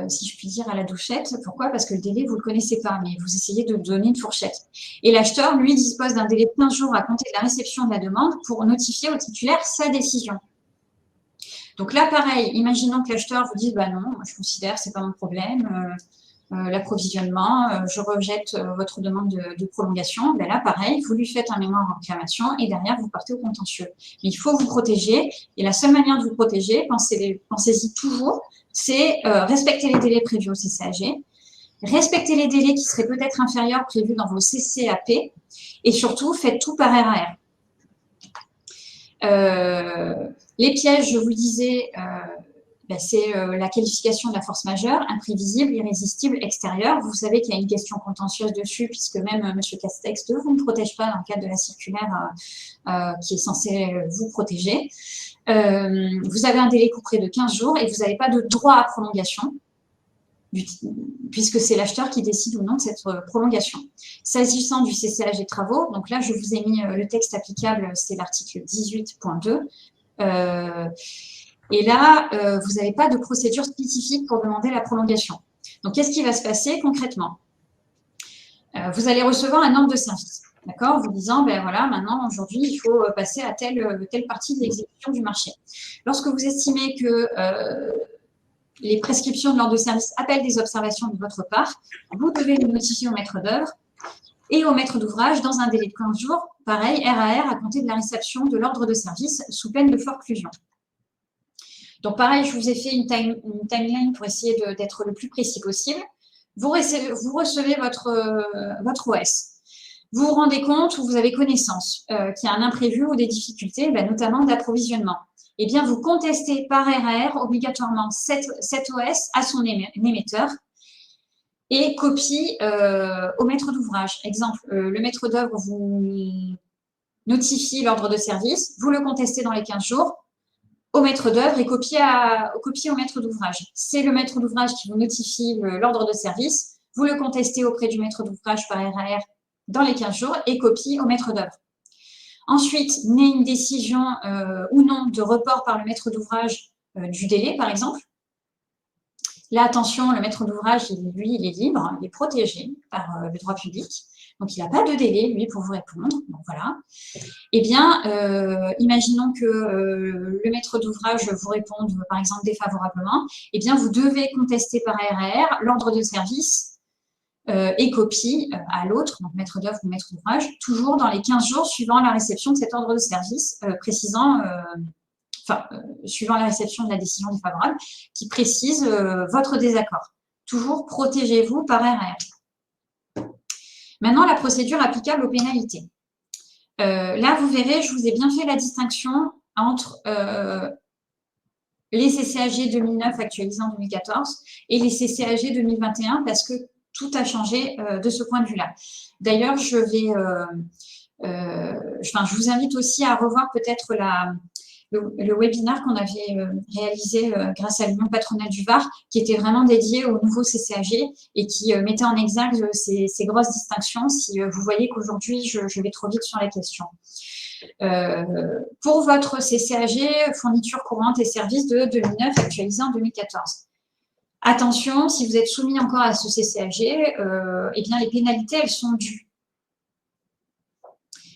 S2: si je puis dire, à la douchette. Pourquoi? Parce que le délai, vous ne le connaissez pas, mais vous essayez de donner une fourchette. Et l'acheteur, lui, dispose d'un délai de 15 jours à compter de la réception de la demande pour notifier au titulaire sa décision. Donc là, pareil, imaginons que l'acheteur vous dise « bah non, moi, je considère que ce n'est pas mon problème, l'approvisionnement, je rejette votre demande de prolongation ». Ben là, pareil, vous lui faites un mémoire en réclamation et derrière, vous partez au contentieux. Mais il faut vous protéger et la seule manière de vous protéger, pensez-y toujours, c'est respecter les délais prévus au CCAG, respecter les délais qui seraient peut-être inférieurs prévus dans vos CCAP et surtout, faites tout par RAR. Les pièges, je vous le disais, c'est la qualification de la force majeure, imprévisible, irrésistible, extérieure. Vous savez qu'il y a une question contentieuse dessus, puisque même M. Castex ne vous protège pas dans le cadre de la circulaire qui est censée vous protéger. Vous avez un délai couperé de 15 jours et vous n'avez pas de droit à prolongation, puisque c'est l'acheteur qui décide ou non de cette prolongation. S'agissant du CCAG des travaux, donc là, je vous ai mis le texte applicable, c'est l'article 18.2. Et là, vous n'avez pas de procédure spécifique pour demander la prolongation. Donc, qu'est-ce qui va se passer concrètement? Vous allez recevoir un ordre de service, d'accord, vous disant, ben voilà, maintenant, aujourd'hui, il faut passer à telle partie de l'exécution du marché. Lorsque vous estimez que les prescriptions de l'ordre de service appellent des observations de votre part, vous devez le notifier au maître d'œuvre et au maître d'ouvrage dans un délai de 15 jours, pareil, RAR à compter de la réception de l'ordre de service sous peine de forclusion. Donc, pareil, je vous ai fait une timeline pour essayer d'être le plus précis possible. Vous recevez votre OS. Vous vous rendez compte ou vous avez connaissance qu'il y a un imprévu ou des difficultés, notamment d'approvisionnement. Eh bien, vous contestez par RAR obligatoirement cet OS à son émetteur et copie au maître d'ouvrage. Exemple, le maître d'œuvre vous notifie l'ordre de service, vous le contestez dans les 15 jours au maître d'œuvre et copie au maître d'ouvrage. C'est le maître d'ouvrage qui vous notifie l'ordre de service, vous le contestez auprès du maître d'ouvrage par RAR dans les 15 jours et copie au maître d'œuvre. Ensuite, naît une décision ou non de report par le maître d'ouvrage du délai, par exemple. Là, attention, le maître d'ouvrage, lui, il est libre, il est protégé par le droit public. Donc, il n'a pas de délai, lui, pour vous répondre. Donc, voilà. Eh bien, imaginons que le maître d'ouvrage vous réponde, par exemple, défavorablement. Eh bien, vous devez contester par RAR l'ordre de service et copie à l'autre, donc maître d'œuvre ou maître d'ouvrage, toujours dans les 15 jours suivant la réception de cet ordre de service, suivant la réception de la décision défavorable, qui précise votre désaccord. Toujours protégez-vous par RAR. Maintenant, la procédure applicable aux pénalités. Là, vous verrez, je vous ai bien fait la distinction entre les CCAG 2009 actualisés en 2014 et les CCAG 2021 parce que tout a changé de ce point de vue-là. D'ailleurs, je vous invite aussi à revoir peut-être le webinaire qu'on avait réalisé grâce à l'Union patronale du Var, qui était vraiment dédié au nouveau CCAG et qui mettait en exergue ces grosses distinctions si vous voyez qu'aujourd'hui, je vais trop vite sur la question. Pour votre CCAG, fourniture courante et services de 2009 actualisé en 2014. Attention, si vous êtes soumis encore à ce CCAG, eh bien, les pénalités, elles sont dues.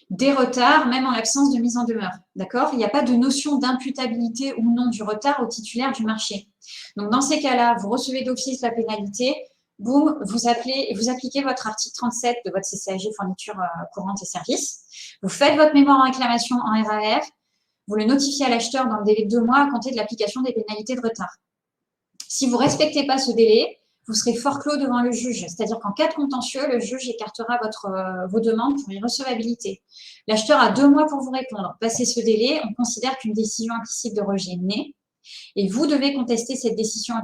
S2: Des retards, même en l'absence de mise en demeure. D'accord? Il n'y a pas de notion d'imputabilité ou non du retard au titulaire du marché. Donc, dans ces cas-là, vous recevez d'office la pénalité, boum, vous appliquez votre article 37 de votre CCAG fourniture courante et services. Vous faites votre mémoire en réclamation en RAR, vous le notifiez à l'acheteur dans le délai de 2 mois à compter de l'application des pénalités de retard. Si vous ne respectez pas ce délai, vous serez forclos devant le juge. C'est-à-dire qu'en cas de contentieux, le juge écartera vos demandes pour irrecevabilité. L'acheteur a 2 mois pour vous répondre. Passé ce délai, on considère qu'une décision implicite de rejet est née et vous devez contester cette décision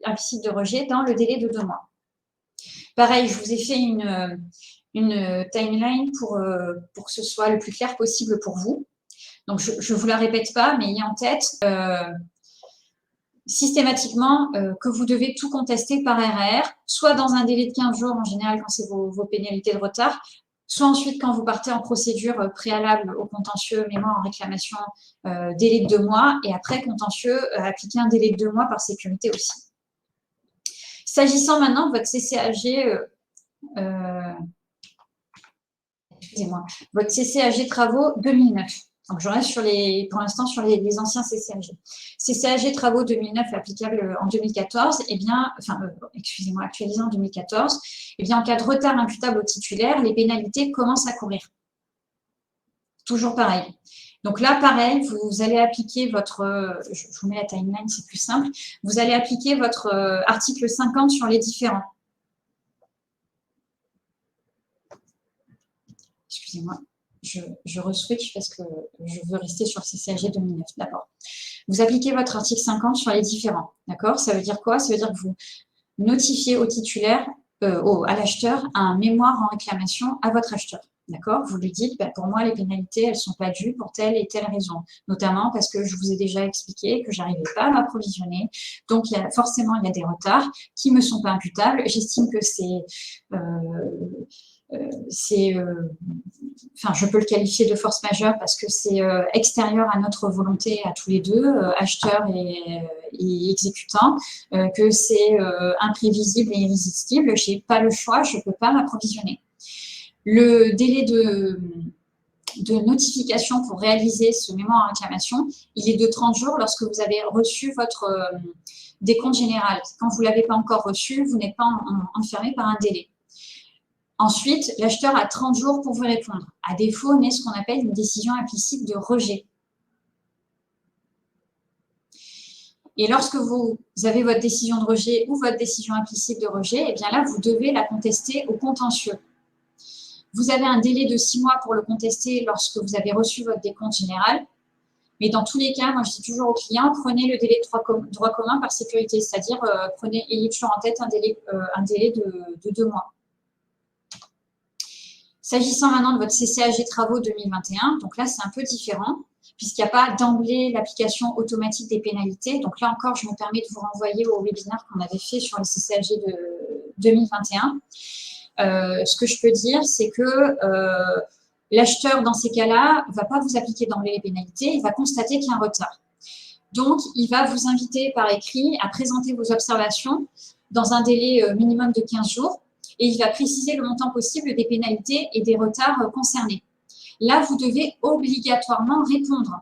S2: implicite de rejet dans le délai de 2 mois. Pareil, je vous ai fait une timeline pour que ce soit le plus clair possible pour vous. Donc, je ne vous la répète pas, mais ayez en tête systématiquement que vous devez tout contester par RR, soit dans un délai de 15 jours en général quand c'est vos pénalités de retard, soit ensuite quand vous partez en procédure préalable au contentieux, mémoire en réclamation, délai de 2 mois, et après contentieux, appliquer un délai de 2 mois par sécurité aussi. S'agissant maintenant de votre CCAG, excusez-moi, votre CCAG travaux 2009. Donc, je reste pour l'instant sur les anciens CCAG. CCAG travaux 2009 applicable en 2014, excusez-moi, actualisé en 2014. Eh bien, en cas de retard imputable au titulaire, les pénalités commencent à courir. Toujours pareil. Donc là, pareil, vous allez appliquer votre, je vous mets la timeline, c'est plus simple, vous allez appliquer votre article 50 sur les différents. Excusez-moi. Je re-switch parce que je veux rester sur CCAG 2009 d'abord. Vous appliquez votre article 50 sur les différents, d'accord? Ça veut dire quoi? Ça veut dire que vous notifiez au titulaire, à l'acheteur, un mémoire en réclamation à votre acheteur, d'accord? Vous lui dites, pour moi, les pénalités, elles ne sont pas dues pour telle et telle raison, notamment parce que je vous ai déjà expliqué que je n'arrivais pas à m'approvisionner, donc forcément, il y a des retards qui ne me sont pas imputables. J'estime que je peux le qualifier de force majeure parce que c'est extérieur à notre volonté à tous les deux, acheteurs et exécutants, que c'est imprévisible et irrésistible. Je n'ai pas le choix, je ne peux pas m'approvisionner. Le délai de notification pour réaliser ce mémoire en réclamation, il est de 30 jours lorsque vous avez reçu votre décompte général. Quand vous ne l'avez pas encore reçu, vous n'êtes pas enfermé par un délai. Ensuite, l'acheteur a 30 jours pour vous répondre. À défaut, naît ce qu'on appelle une décision implicite de rejet. Et lorsque vous avez votre décision de rejet ou votre décision implicite de rejet, eh bien là, vous devez la contester au contentieux. Vous avez un délai de 6 mois pour le contester lorsque vous avez reçu votre décompte général. Mais dans tous les cas, moi, je dis toujours aux clients, prenez le délai de droit commun par sécurité, c'est-à-dire ayez toujours en tête un délai de 2 mois. S'agissant maintenant de votre CCAG travaux 2021, donc là, c'est un peu différent, puisqu'il n'y a pas d'emblée l'application automatique des pénalités. Donc là encore, je me permets de vous renvoyer au webinaire qu'on avait fait sur les CCAG de 2021. Ce que je peux dire, c'est que l'acheteur, dans ces cas-là, ne va pas vous appliquer d'emblée les pénalités, il va constater qu'il y a un retard. Donc, il va vous inviter par écrit à présenter vos observations dans un délai minimum de 15 jours, et il va préciser le montant possible des pénalités et des retards concernés. Là, vous devez obligatoirement répondre.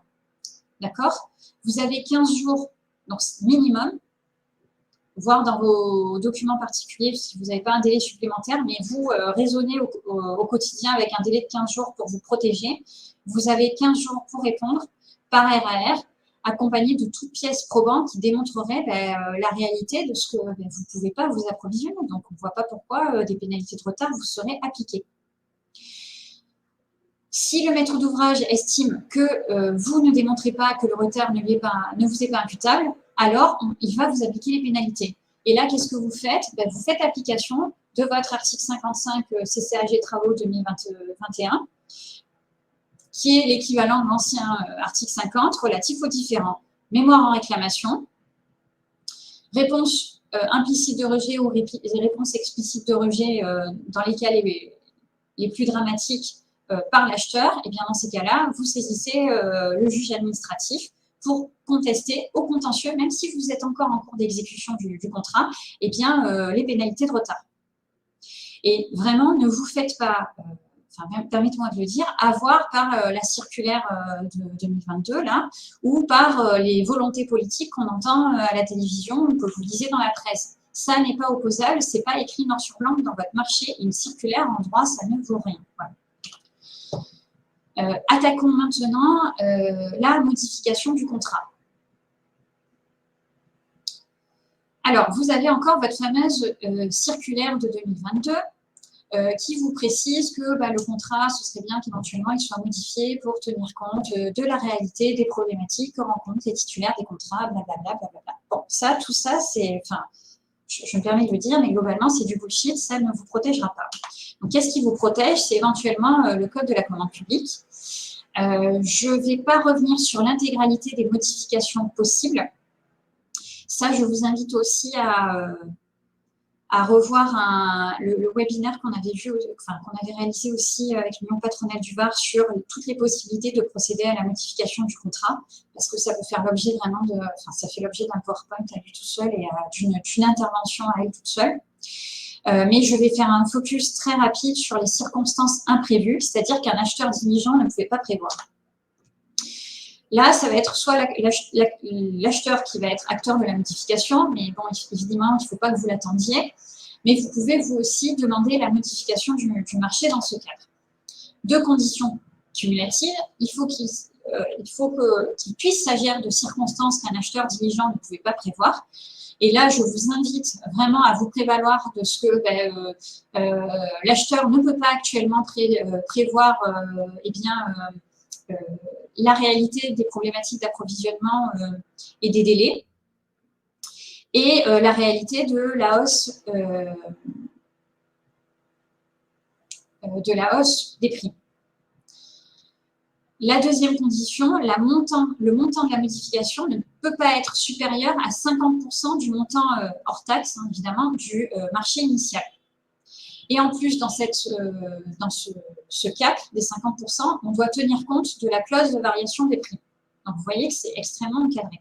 S2: D'accord? Vous avez 15 jours, donc minimum, voire dans vos documents particuliers, si vous n'avez pas un délai supplémentaire, mais vous raisonnez au quotidien avec un délai de 15 jours pour vous protéger. Vous avez 15 jours pour répondre par RAR, accompagné de toute pièce probante qui démontrerait la réalité de ce que vous ne pouvez pas vous approvisionner. Donc, on ne voit pas pourquoi des pénalités de retard vous seraient appliquées. Si le maître d'ouvrage estime que vous ne démontrez pas que le retard ne vous est pas imputable, alors il va vous appliquer les pénalités. Et là, qu'est-ce que vous faites? Vous faites application de votre article 55 CCAG travaux 2021, qui est l'équivalent de l'ancien article 50 relatif aux différents. Mémoire en réclamation, réponse implicite de rejet ou réponse explicite de rejet dans les cas les plus dramatiques par l'acheteur. Et bien dans ces cas-là, vous saisissez le juge administratif pour contester au contentieux, même si vous êtes encore en cours d'exécution du contrat, et bien les pénalités de retard. Et vraiment, ne vous faites pas... permettez-moi de le dire, avoir par la circulaire de 2022, là, ou par les volontés politiques qu'on entend à la télévision ou que vous lisez dans la presse. Ça n'est pas opposable, ce n'est pas écrit noir sur blanc dans votre marché. Une circulaire en droit, ça ne vaut rien. Voilà. Attaquons maintenant la modification du contrat. Alors, vous avez encore votre fameuse circulaire de 2022 qui vous précise que le contrat, ce serait bien qu'éventuellement il soit modifié pour tenir compte de la réalité des problématiques que rencontrent les titulaires des contrats, blablabla. Bon, tout ça, c'est, enfin, je me permets de le dire, mais globalement, c'est du bullshit, ça ne vous protégera pas. Donc, qu'est-ce qui vous protège? C'est éventuellement le code de la commande publique. Je ne vais pas revenir sur l'intégralité des modifications possibles. Ça, je vous invite aussi à revoir le webinaire qu'on avait vu, enfin, qu'on avait réalisé aussi avec l'Union patronale du Var sur toutes les possibilités de procéder à la modification du contrat, parce que ça peut faire l'objet vraiment de, enfin, ça fait l'objet d'un PowerPoint à lui tout seul et d'une intervention à elle toute seule. Mais je vais faire un focus très rapide sur les circonstances imprévues, c'est-à-dire qu'un acheteur diligent ne pouvait pas prévoir. Là, ça va être soit l'acheteur qui va être acteur de la modification, mais bon, évidemment, il ne faut pas que vous l'attendiez, mais vous pouvez vous aussi demander la modification du marché dans ce cadre. Deux conditions cumulatives, il faut qu'il puisse s'agir de circonstances qu'un acheteur diligent ne pouvait pas prévoir. Et là, je vous invite vraiment à vous prévaloir de ce que l'acheteur ne peut pas actuellement prévoir la réalité des problématiques d'approvisionnement et des délais, et la réalité de la hausse des prix. La deuxième condition, le montant de la modification ne peut pas être supérieur à 50% du montant hors taxe, hein, évidemment, du marché initial. Et en plus, dans ce cap des 50%, on doit tenir compte de la clause de variation des prix. Donc, vous voyez que c'est extrêmement encadré.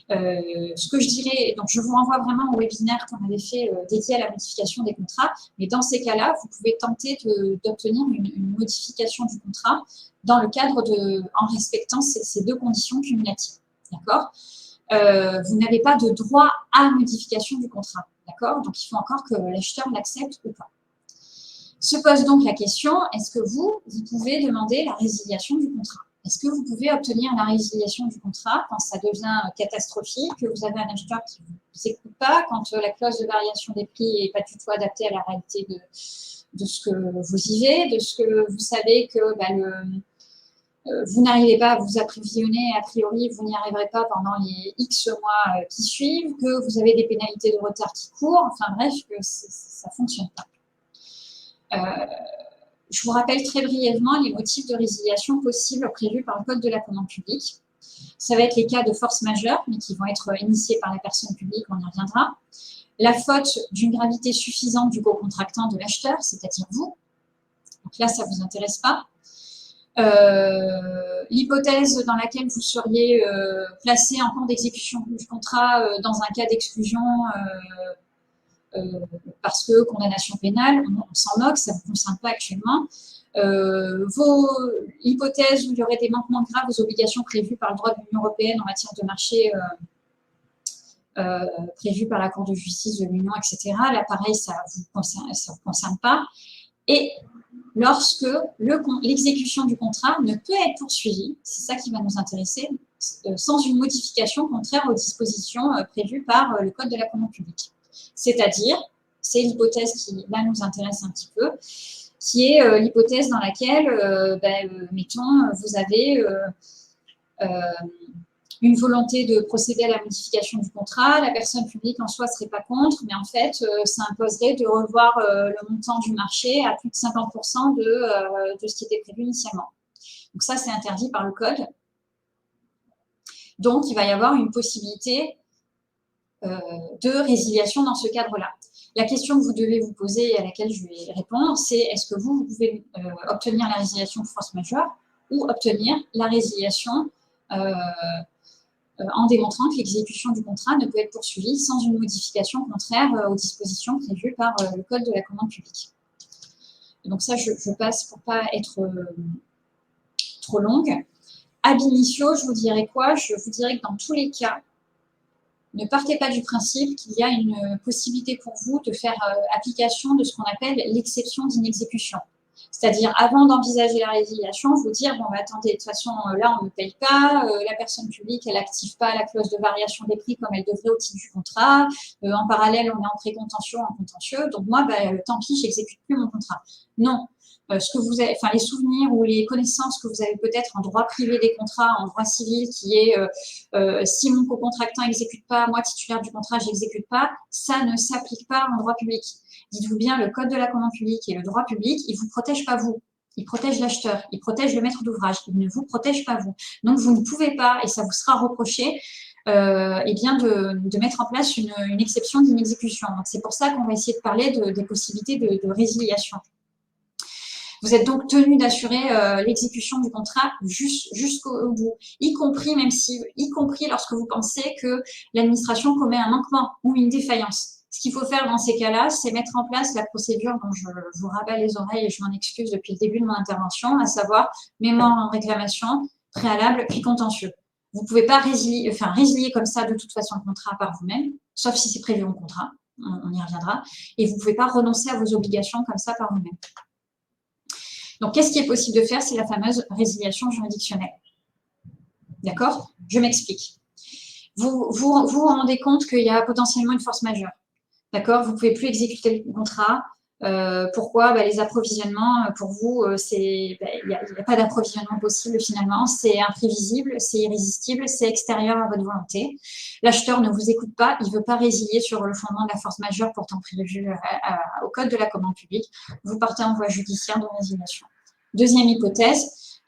S2: Ce que je dirais, donc je vous renvoie vraiment au webinaire qu'on avait fait dédié à la modification des contrats, mais dans ces cas-là, vous pouvez tenter d'obtenir une modification du contrat dans le cadre en respectant ces deux conditions cumulatives. D'accord ? Vous n'avez pas de droit à modification du contrat. D'accord ? Donc, il faut encore que l'acheteur l'accepte ou pas. Se pose donc la question, est-ce que vous pouvez demander la résiliation du contrat? Est-ce que vous pouvez obtenir la résiliation du contrat quand ça devient catastrophique, que vous avez un acheteur qui ne vous écoute pas, quand la clause de variation des prix n'est pas du tout adaptée à la réalité de ce que vous vivez, de ce que vous savez que vous n'arrivez pas à vous approvisionner, a priori, vous n'y arriverez pas pendant les X mois qui suivent, que vous avez des pénalités de retard qui courent, enfin bref, que ça ne fonctionne pas. Je vous rappelle très brièvement les motifs de résiliation possibles prévus par le Code de la commande publique. Ça va être les cas de force majeure, mais qui vont être initiés par la personne publique, on y reviendra. La faute d'une gravité suffisante du co-contractant de l'acheteur, c'est-à-dire vous. Donc là, ça ne vous intéresse pas. L'hypothèse dans laquelle vous seriez placé en cours d'exécution du contrat dans un cas d'exclusion parce que condamnation pénale, on s'en moque, ça ne vous concerne pas actuellement. L'hypothèse où il y aurait des manquements graves aux obligations prévues par le droit de l'Union européenne en matière de marché prévues par la Cour de justice de l'Union, etc. Là, pareil, ça ne vous concerne pas. Et lorsque l'exécution du contrat ne peut être poursuivie, c'est ça qui va nous intéresser, sans une modification contraire aux dispositions prévues par le Code de la commande publique. C'est-à-dire, c'est l'hypothèse qui, là, nous intéresse un petit peu, qui est l'hypothèse dans laquelle, mettons, vous avez une volonté de procéder à la modification du contrat, la personne publique en soi ne serait pas contre, mais en fait, ça imposerait de revoir le montant du marché à plus de 50% de ce qui était prévu initialement. Donc ça, c'est interdit par le Code. Donc, il va y avoir une possibilité de résiliation dans ce cadre-là. La question que vous devez vous poser et à laquelle je vais répondre, c'est est-ce que vous pouvez obtenir la résiliation de force majeure ou obtenir la résiliation en démontrant que l'exécution du contrat ne peut être poursuivie sans une modification contraire aux dispositions prévues par le Code de la commande publique. Et donc ça, je passe pour ne pas être trop longue. Ab initio, je vous dirais quoi? Je vous dirais que dans tous les cas, ne partez pas du principe qu'il y a une possibilité pour vous de faire application de ce qu'on appelle l'exception d'inexécution. C'est-à-dire, avant d'envisager la résiliation, vous dire, bon, bah, attendez, de toute façon, là, on ne paye pas, la personne publique, elle n'active pas la clause de variation des prix comme elle devrait au titre du contrat, en parallèle, on est en précontentieux, en contentieux, donc moi, bah, tant pis, j'exécute plus mon contrat. Non. Ce que vous avez, enfin, les souvenirs ou les connaissances que vous avez peut-être en droit privé des contrats, en droit civil, qui est si mon co-contractant n'exécute pas, moi, titulaire du contrat, j'exécute pas, ça ne s'applique pas en droit public. Dites-vous bien, le code de la commande publique et le droit public, ils ne vous protègent pas vous. Ils protègent l'acheteur, ils protègent le maître d'ouvrage, ils ne vous protègent pas vous. Donc, vous ne pouvez pas, et ça vous sera reproché, eh bien de mettre en place une exception d'inexécution. Donc, c'est pour ça qu'on va essayer de parler des possibilités de résiliation. Vous êtes donc tenu d'assurer l'exécution du contrat jusqu'au bout, y compris lorsque vous pensez que l'administration commet un manquement ou une défaillance. Ce qu'il faut faire dans ces cas-là, c'est mettre en place la procédure dont je vous rabats les oreilles et je m'en excuse depuis le début de mon intervention, à savoir mémoire en réclamation, préalable, puis contentieux. Vous ne pouvez pas résilier comme ça de toute façon le contrat par vous-même, sauf si c'est prévu en contrat, on y reviendra, et vous ne pouvez pas renoncer à vos obligations comme ça par vous-même. Donc, qu'est-ce qui est possible de faire? C'est la fameuse résiliation juridictionnelle. D'accord? Je m'explique. Vous rendez compte qu'il y a potentiellement une force majeure. D'accord? Vous ne pouvez plus exécuter le contrat. Pourquoi? Les approvisionnements, pour vous, il n'y a pas d'approvisionnement possible finalement. C'est imprévisible, c'est irrésistible, c'est extérieur à votre volonté. L'acheteur ne vous écoute pas, il ne veut pas résilier sur le fondement de la force majeure pourtant prévue au code de la commande publique. Vous partez en voie judiciaire de résiliation. Deuxième hypothèse,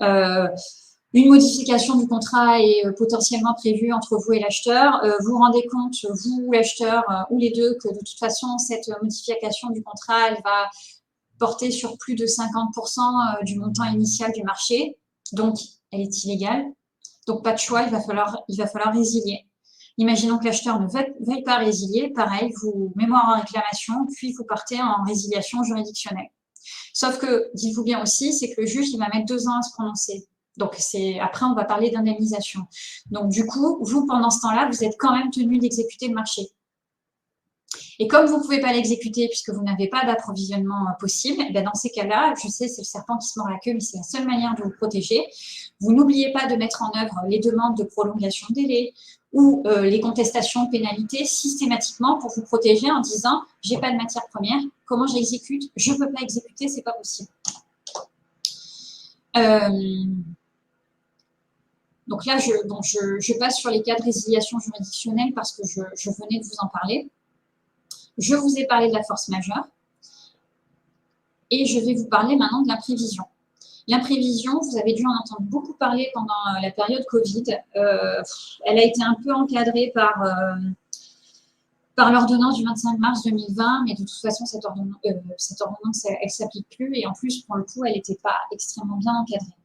S2: une modification du contrat est potentiellement prévue entre vous et l'acheteur. Vous rendez compte, vous, l'acheteur, ou les deux, que de toute façon, cette modification du contrat, elle va porter sur plus de 50% du montant initial du marché. Donc, elle est illégale. Donc, pas de choix, il va falloir résilier. Imaginons que l'acheteur ne veuille pas résilier. Pareil, vous mémoire en réclamation, puis vous partez en résiliation juridictionnelle. Sauf que, dites-vous bien aussi, c'est que le juge, il va mettre 2 ans à se prononcer. Donc, après, on va parler d'indemnisation. Donc, du coup, vous, pendant ce temps-là, vous êtes quand même tenu d'exécuter le marché. Et comme vous ne pouvez pas l'exécuter puisque vous n'avez pas d'approvisionnement possible, dans ces cas-là, je sais, c'est le serpent qui se mord la queue, mais c'est la seule manière de vous protéger. Vous n'oubliez pas de mettre en œuvre les demandes de prolongation de délai ou les contestations pénalités systématiquement pour vous protéger en disant « j'ai pas de matière première, comment j'exécute? Je ne peux pas exécuter, c'est pas possible ». Donc là, je passe sur les cas de résiliation juridictionnelle parce que je venais de vous en parler. Je vous ai parlé de la force majeure et je vais vous parler maintenant de l'imprévision. L'imprévision, vous avez dû en entendre beaucoup parler pendant la période Covid. Elle a été un peu encadrée par l'ordonnance du 25 mars 2020, mais de toute façon, cette ordonnance, elle ne s'applique plus et en plus, pour le coup, elle n'était pas extrêmement bien encadrée.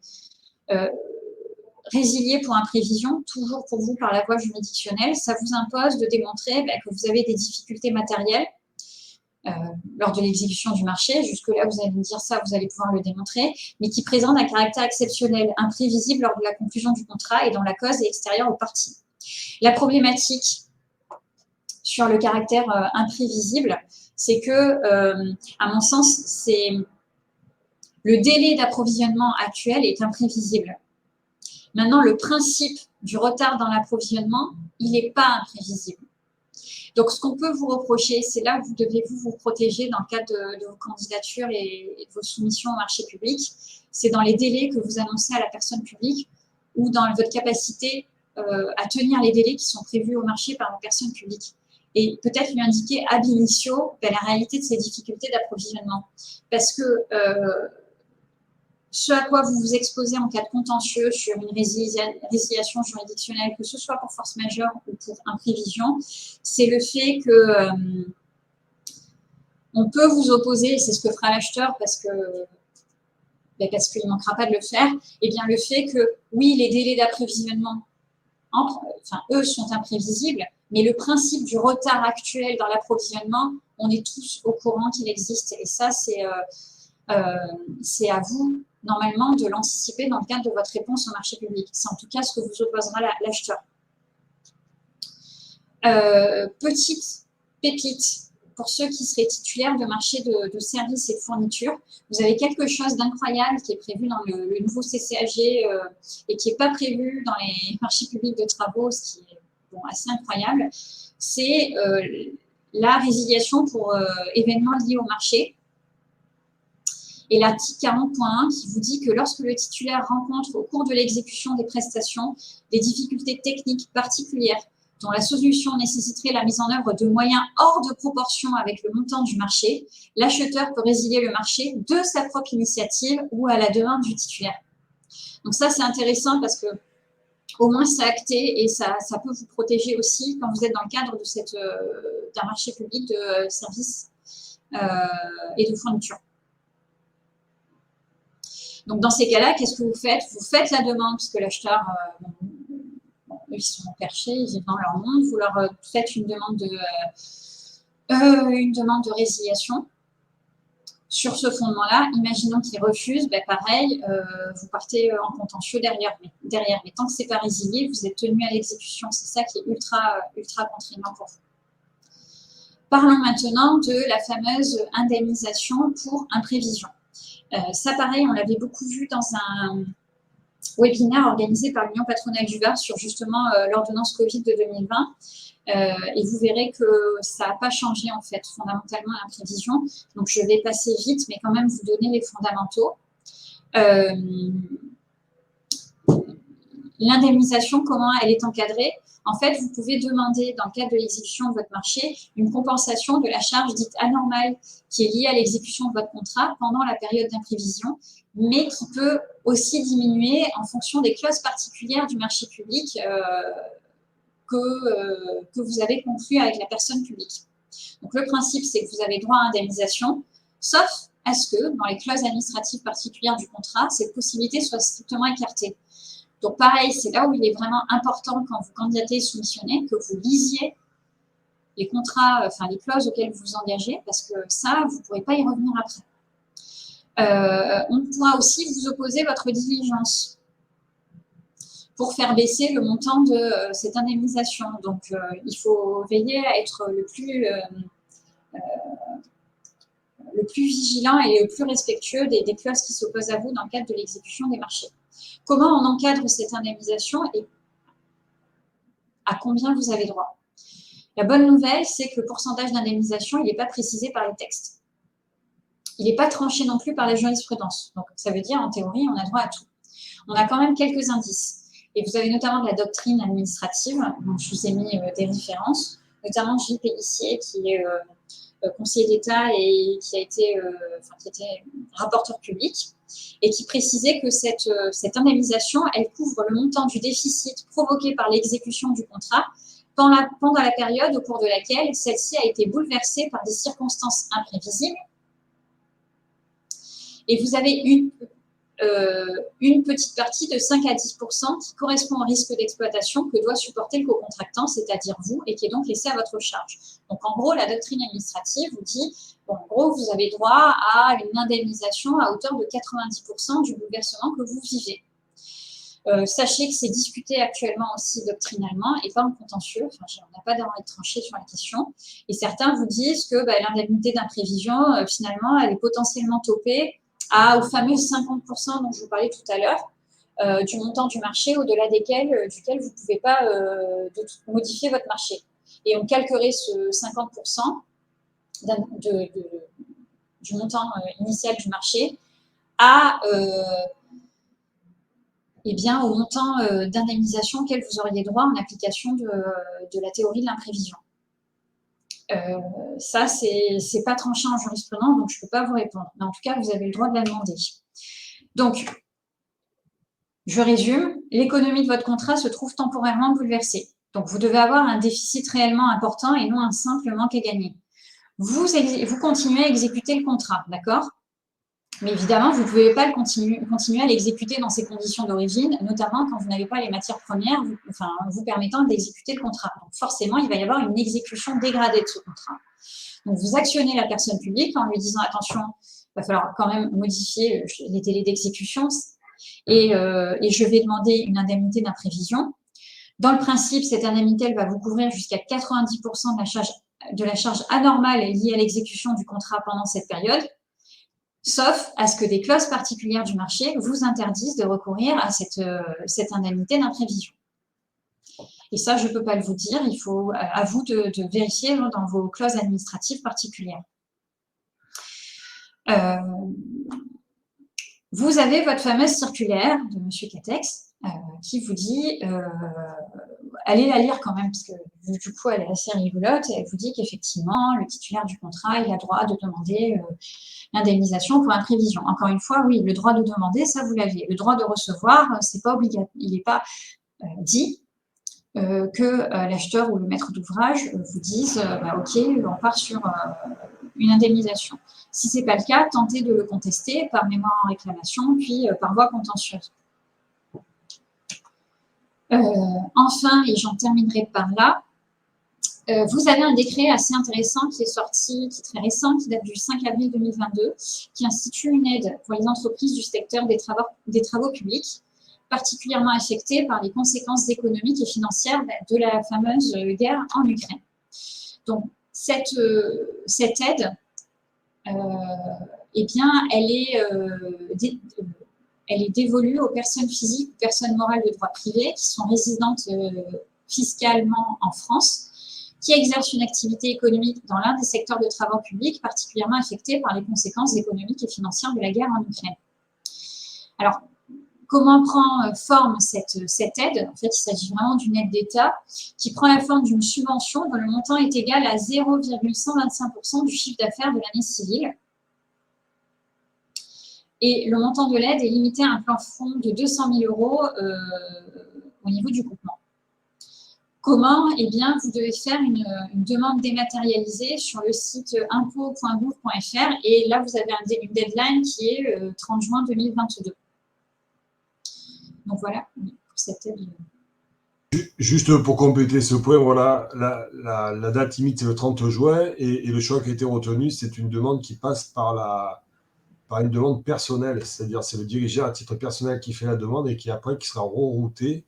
S2: Résilier pour imprévision, toujours pour vous par la voie juridictionnelle, ça vous impose de démontrer que vous avez des difficultés matérielles lors de l'exécution du marché. Jusque-là, vous allez me dire ça, vous allez pouvoir le démontrer, mais qui présentent un caractère exceptionnel, imprévisible lors de la conclusion du contrat et dont la cause est extérieure aux parties. La problématique sur le caractère imprévisible, c'est que, à mon sens, le délai d'approvisionnement actuel est imprévisible. Maintenant, le principe du retard dans l'approvisionnement, il n'est pas imprévisible. Donc, ce qu'on peut vous reprocher, c'est là où vous devez vous protéger dans le cadre de vos candidatures et de vos soumissions au marché public, c'est dans les délais que vous annoncez à la personne publique ou dans votre capacité à tenir les délais qui sont prévus au marché par la personne publique. Et peut-être lui indiquer ab initio la réalité de ces difficultés d'approvisionnement. Parce que ce à quoi vous vous exposez en cas de contentieux sur une résiliation juridictionnelle, que ce soit pour force majeure ou pour imprévision, c'est le fait que on peut vous opposer, et c'est ce que fera l'acheteur parce qu'il ne manquera pas de le faire, et bien le fait que, oui, les délais d'approvisionnement, eux, sont imprévisibles, mais le principe du retard actuel dans l'approvisionnement, on est tous au courant qu'il existe. Et ça, c'est à vous, normalement, de l'anticiper dans le cadre de votre réponse au marché public. C'est en tout cas ce que vous opposera l'acheteur. Petite pépite pour ceux qui seraient titulaires de marchés de services et de fournitures, vous avez quelque chose d'incroyable qui est prévu dans le nouveau CCAG et qui n'est pas prévu dans les marchés publics de travaux, ce qui est assez incroyable. C'est la résiliation pour événements liés au marché. Et l'article 40.1 qui vous dit que lorsque le titulaire rencontre au cours de l'exécution des prestations des difficultés techniques particulières dont la solution nécessiterait la mise en œuvre de moyens hors de proportion avec le montant du marché, l'acheteur peut résilier le marché de sa propre initiative ou à la demande du titulaire. Donc ça, c'est intéressant parce que au moins c'est acté et ça peut vous protéger aussi quand vous êtes dans le cadre de d'un marché public de services et de fournitures. Donc, dans ces cas-là, qu'est-ce que vous faites? Vous faites la demande, parce que l'acheteur, ils sont perchés, ils vivent dans leur monde. Vous leur faites une demande de résiliation. Sur ce fondement-là, imaginons qu'ils refusent, pareil, vous partez en contentieux derrière. Mais tant que ce n'est pas résilié, vous êtes tenu à l'exécution. C'est ça qui est ultra contraignant pour vous. Parlons maintenant de la fameuse indemnisation pour imprévision. Ça, pareil, on l'avait beaucoup vu dans un webinaire organisé par l'Union patronale du Var sur justement l'ordonnance Covid de 2020. Et vous verrez que ça n'a pas changé, en fait, fondamentalement, l'imprévision. Donc, je vais passer vite, mais quand même vous donner les fondamentaux. L'indemnisation, comment elle est encadrée? En fait, vous pouvez demander, dans le cadre de l'exécution de votre marché, une compensation de la charge dite anormale qui est liée à l'exécution de votre contrat pendant la période d'imprévision, mais qui peut aussi diminuer en fonction des clauses particulières du marché public que vous avez conclu avec la personne publique. Donc, le principe, c'est que vous avez droit à indemnisation, sauf à ce que, dans les clauses administratives particulières du contrat, cette possibilité soit strictement écartée. Donc, pareil, c'est là où il est vraiment important, quand vous candidatez et soumissionnez, que vous lisiez les contrats, enfin les clauses auxquelles vous vous engagez, parce que ça, vous ne pourrez pas y revenir après. On pourra aussi vous opposer votre diligence pour faire baisser le montant de cette indemnisation. Donc, il faut veiller à être le plus vigilant et le plus respectueux des clauses qui s'opposent à vous dans le cadre de l'exécution des marchés. Comment on encadre cette indemnisation et à combien vous avez droit? La bonne nouvelle, c'est que le pourcentage d'indemnisation, il n'est pas précisé par les textes. Il n'est pas tranché non plus par la jurisprudence. Donc, ça veut dire, en théorie, on a droit à tout. On a quand même quelques indices. Et vous avez notamment de la doctrine administrative, donc je vous ai mis des références, notamment Gilles Pélissier, qui est conseiller d'État et qui était rapporteur public, et qui précisait que cette indemnisation, elle couvre le montant du déficit provoqué par l'exécution du contrat pendant la période au cours de laquelle celle-ci a été bouleversée par des circonstances imprévisibles. Et vous avez une petite partie de 5 à 10% qui correspond au risque d'exploitation que doit supporter le co-contractant, c'est-à-dire vous, et qui est donc laissé à votre charge. Donc, en gros, la doctrine administrative vous dit, bon, en gros, vous avez droit à une indemnisation à hauteur de 90% du bouleversement que vous vivez. Sachez que c'est discuté actuellement aussi doctrinalement et pas en contentieux. Enfin, on n'a pas d'envie de trancher sur la question. Et certains vous disent que l'indemnité d'imprévision, finalement, elle est potentiellement topée aux fameux 50% dont je vous parlais tout à l'heure, du montant du marché au-delà duquel vous ne pouvez pas modifier votre marché. Et on calquerait ce 50% du montant initial du marché au montant d'indemnisation auquel vous auriez droit en application de la théorie de l'imprévision. Ça, c'est pas tranché en jurisprudence, donc je ne peux pas vous répondre. Mais en tout cas, vous avez le droit de la demander. Donc, je résume. L'économie de votre contrat se trouve temporairement bouleversée. Donc, vous devez avoir un déficit réellement important et non un simple manque à gagner. Vous continuez à exécuter le contrat, d'accord? Mais évidemment, vous ne pouvez pas continuer à l'exécuter dans ses conditions d'origine, notamment quand vous n'avez pas les matières premières vous permettant d'exécuter le contrat. Donc forcément, il va y avoir une exécution dégradée de ce contrat. Donc vous actionnez la personne publique en lui disant « Attention, il va falloir quand même modifier les délais d'exécution et je vais demander une indemnité d'imprévision. » Dans le principe, cette indemnité, elle va vous couvrir jusqu'à 90% de la charge anormale liée à l'exécution du contrat pendant cette période, sauf à ce que des clauses particulières du marché vous interdisent de recourir à cette indemnité d'imprévision. Et ça, je ne peux pas le vous dire, il faut à vous de vérifier dans vos clauses administratives particulières. Vous avez votre fameuse circulaire de M. Catex qui vous dit, allez la lire quand même, parce que du coup, elle est assez rigolote, et elle vous dit qu'effectivement, le titulaire du contrat, il a droit de demander l'indemnisation pour imprévision. Encore une fois, oui, le droit de demander, ça vous l'avez. Le droit de recevoir, c'est pas obligatoire. Il n'est pas dit que l'acheteur ou le maître d'ouvrage vous dise OK, on part sur une indemnisation. Si ce n'est pas le cas, tentez de le contester par mémoire en réclamation, puis par voie contentieuse. Enfin, et j'en terminerai par là, vous avez un décret assez intéressant qui est sorti, qui est très récent, qui date du 5 avril 2022, qui institue une aide pour les entreprises du secteur des travaux publics, particulièrement affectées par les conséquences économiques et financières de la fameuse guerre en Ukraine. Donc, cette aide, eh bien, elle est dévolue aux personnes physiques ou personnes morales de droit privé qui sont résidentes fiscalement en France, qui exercent une activité économique dans l'un des secteurs de travaux publics particulièrement affectés par les conséquences économiques et financières de la guerre en Ukraine. Alors, comment prend forme cette aide? En fait, il s'agit vraiment d'une aide d'État qui prend la forme d'une subvention dont le montant est égal à 0,125% du chiffre d'affaires de l'année civile. Et le montant de l'aide est limité à un plafond de 200 000 € au niveau du groupement. Comment? Eh bien, vous devez faire une demande dématérialisée sur le site impôts.gouv.fr et là, vous avez une deadline qui est 30 juin 2022. Donc voilà, pour cette aide.
S3: Juste pour compléter ce point, voilà, la date limite c'est le 30 juin et le choix qui a été retenu, c'est une demande qui passe par une demande personnelle, c'est-à-dire c'est le dirigeant à titre personnel qui fait la demande et qui après qui sera rerouté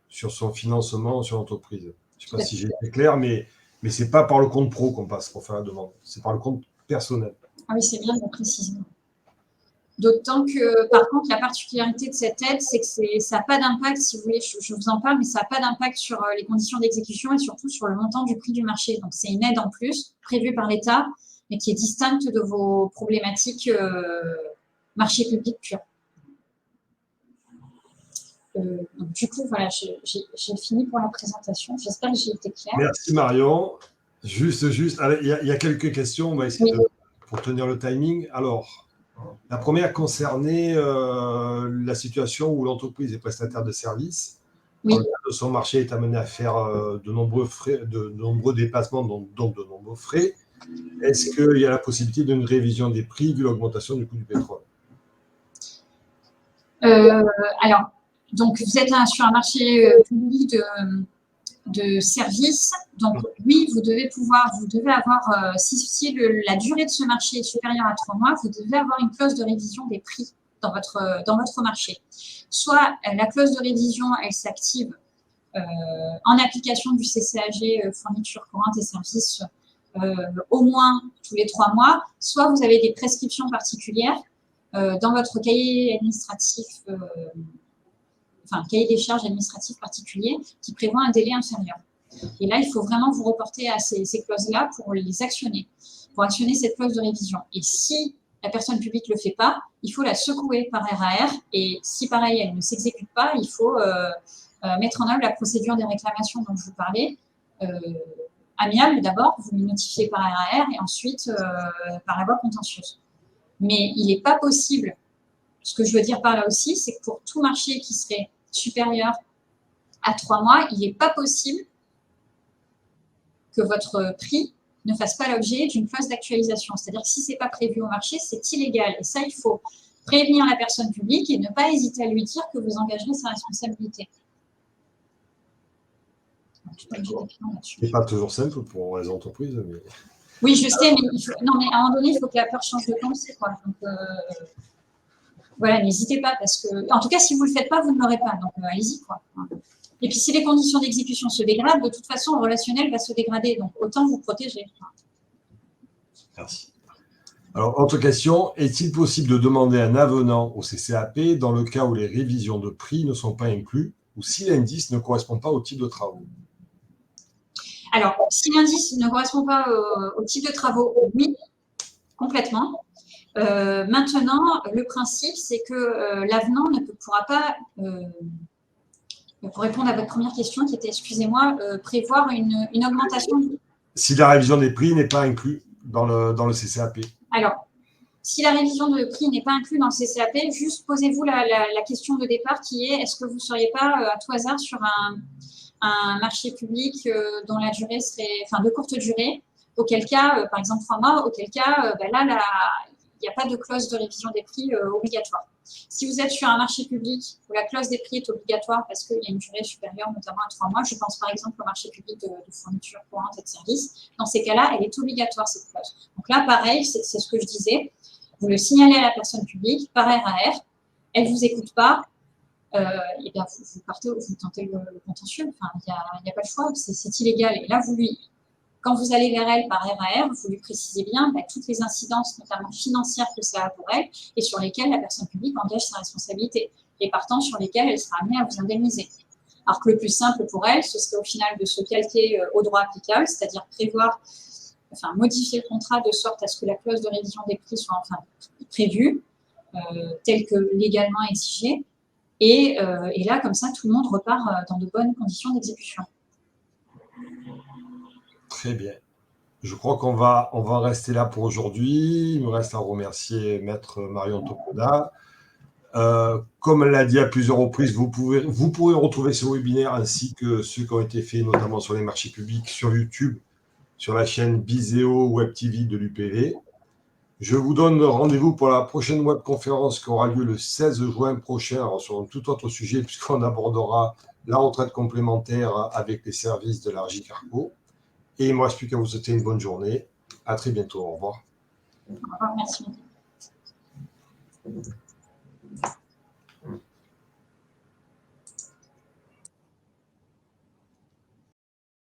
S3: sur son financement sur l'entreprise. Je ne sais pas si j'ai été clair, mais ce n'est pas par le compte pro qu'on passe pour faire la demande, c'est par le compte personnel.
S2: Ah oui, c'est bien de le préciser. D'autant que, par contre, la particularité de cette aide, c'est que ça n'a pas d'impact, si vous voulez, je vous en parle, mais ça n'a pas d'impact sur les conditions d'exécution et surtout sur le montant du prix du marché. Donc, c'est une aide en plus, prévue par l'État, mais qui est distincte de vos problématiques marché public pur. Donc, du coup, voilà, j'ai fini pour la présentation. J'espère que j'ai été claire.
S3: Merci Marion. Juste, allez, il y a quelques questions, on va essayer pour tenir le timing. Alors, la première concernait la situation où l'entreprise est prestataire de services. Oui. Dans le cadre de son marché, est amené à faire de nombreux déplacements, donc de nombreux frais. Est-ce qu'il y a la possibilité d'une révision des prix vu l'augmentation du coût du pétrole?
S2: Alors, donc vous êtes sur un marché public de services. Donc oui, vous devez avoir, si la durée de ce marché est supérieure à 3 mois, vous devez avoir une clause de révision des prix dans votre marché. Soit la clause de révision, elle s'active en application du CCAG fourniture courante et services au moins tous les 3 mois, soit vous avez des prescriptions particulières dans votre cahier administratif, cahier des charges administratives particulier qui prévoit un délai inférieur. Et là, il faut vraiment vous reporter à ces clauses-là pour les actionner, pour actionner cette clause de révision. Et si la personne publique ne le fait pas, il faut la secouer par RAR. Et si, pareil, elle ne s'exécute pas, il faut mettre en œuvre la procédure des réclamations dont je vous parlais, amiable d'abord, vous le notifiez par RAR et ensuite par la voie contentieuse. Mais il n'est pas possible, ce que je veux dire par là aussi, c'est que pour tout marché qui serait supérieur à 3 mois, il n'est pas possible que votre prix ne fasse pas l'objet d'une clause d'actualisation. C'est-à-dire que si ce n'est pas prévu au marché, c'est illégal. Et ça, il faut prévenir la personne publique et ne pas hésiter à lui dire que vous engagerez sa responsabilité.
S3: Ce n'est pas toujours simple pour les entreprises. Mais...
S2: Oui, je sais, mais non, mais à un moment donné, il faut que la peur change de pensée, quoi. Donc, voilà, n'hésitez pas, parce que, en tout cas, si vous ne le faites pas, vous ne l'aurez pas. Donc, allez-y, quoi. Et puis, si les conditions d'exécution se dégradent, de toute façon, le relationnel va se dégrader. Donc, autant vous protéger.
S3: Merci. Alors, autre question, est-il possible de demander un avenant au CCAP dans le cas où les révisions de prix ne sont pas inclus ou si l'indice ne correspond pas au type de travaux?
S2: Alors, si l'indice ne correspond pas au type de travaux, oui, complètement. Maintenant, le principe, c'est que l'avenant ne pourra pas, pour répondre à votre première question, qui était, excusez-moi, prévoir une augmentation.
S3: Si la révision des prix n'est pas inclue dans le CCAP.
S2: Alors, si la révision de prix n'est pas inclue dans le CCAP, juste posez-vous la question de départ qui est, est-ce que vous ne seriez pas à tout hasard sur un marché public dont la durée serait, enfin, de courte durée, auquel cas, par exemple 3 mois, auquel cas, là, il n'y a pas de clause de révision des prix obligatoire. Si vous êtes sur un marché public où la clause des prix est obligatoire parce qu'il y a une durée supérieure, notamment à 3 mois, je pense par exemple au marché public de fourniture courante et de services, dans ces cas-là, elle est obligatoire, cette clause. Donc là, pareil, c'est ce que je disais, vous le signalez à la personne publique par RAR, elle ne vous écoute pas, et bien vous partez, vous tentez le contentieux, enfin, il n'y a pas le choix, c'est illégal. Et là, quand vous allez vers elle par RAR, vous lui précisez bien toutes les incidences, notamment financières, que ça a pour elle et sur lesquelles la personne publique engage sa responsabilité et partant sur lesquelles elle sera amenée à vous indemniser. Alors que le plus simple pour elle, ce serait au final de se calquer au droit applicable, c'est-à-dire modifier le contrat de sorte à ce que la clause de révision des prix soit prévue, telle que légalement exigée. Et là, comme ça, tout le monde repart dans de bonnes conditions d'exécution.
S3: Très bien. Je crois qu'on va rester là pour aujourd'hui. Il me reste à remercier Maître Marion Topoda. Comme elle l'a dit à plusieurs reprises, vous pourrez retrouver ce webinaire ainsi que ceux qui ont été faits, notamment sur les marchés publics, sur YouTube, sur la chaîne Bizeo Web TV de l'UPV. Je vous donne rendez-vous pour la prochaine webconférence qui aura lieu le 16 juin prochain sur un tout autre sujet puisqu'on abordera la retraite complémentaire avec les services de la Régie Carco. Et il ne me reste plus qu'à vous souhaiter une bonne journée. À très bientôt. Au revoir.
S2: Au revoir, merci.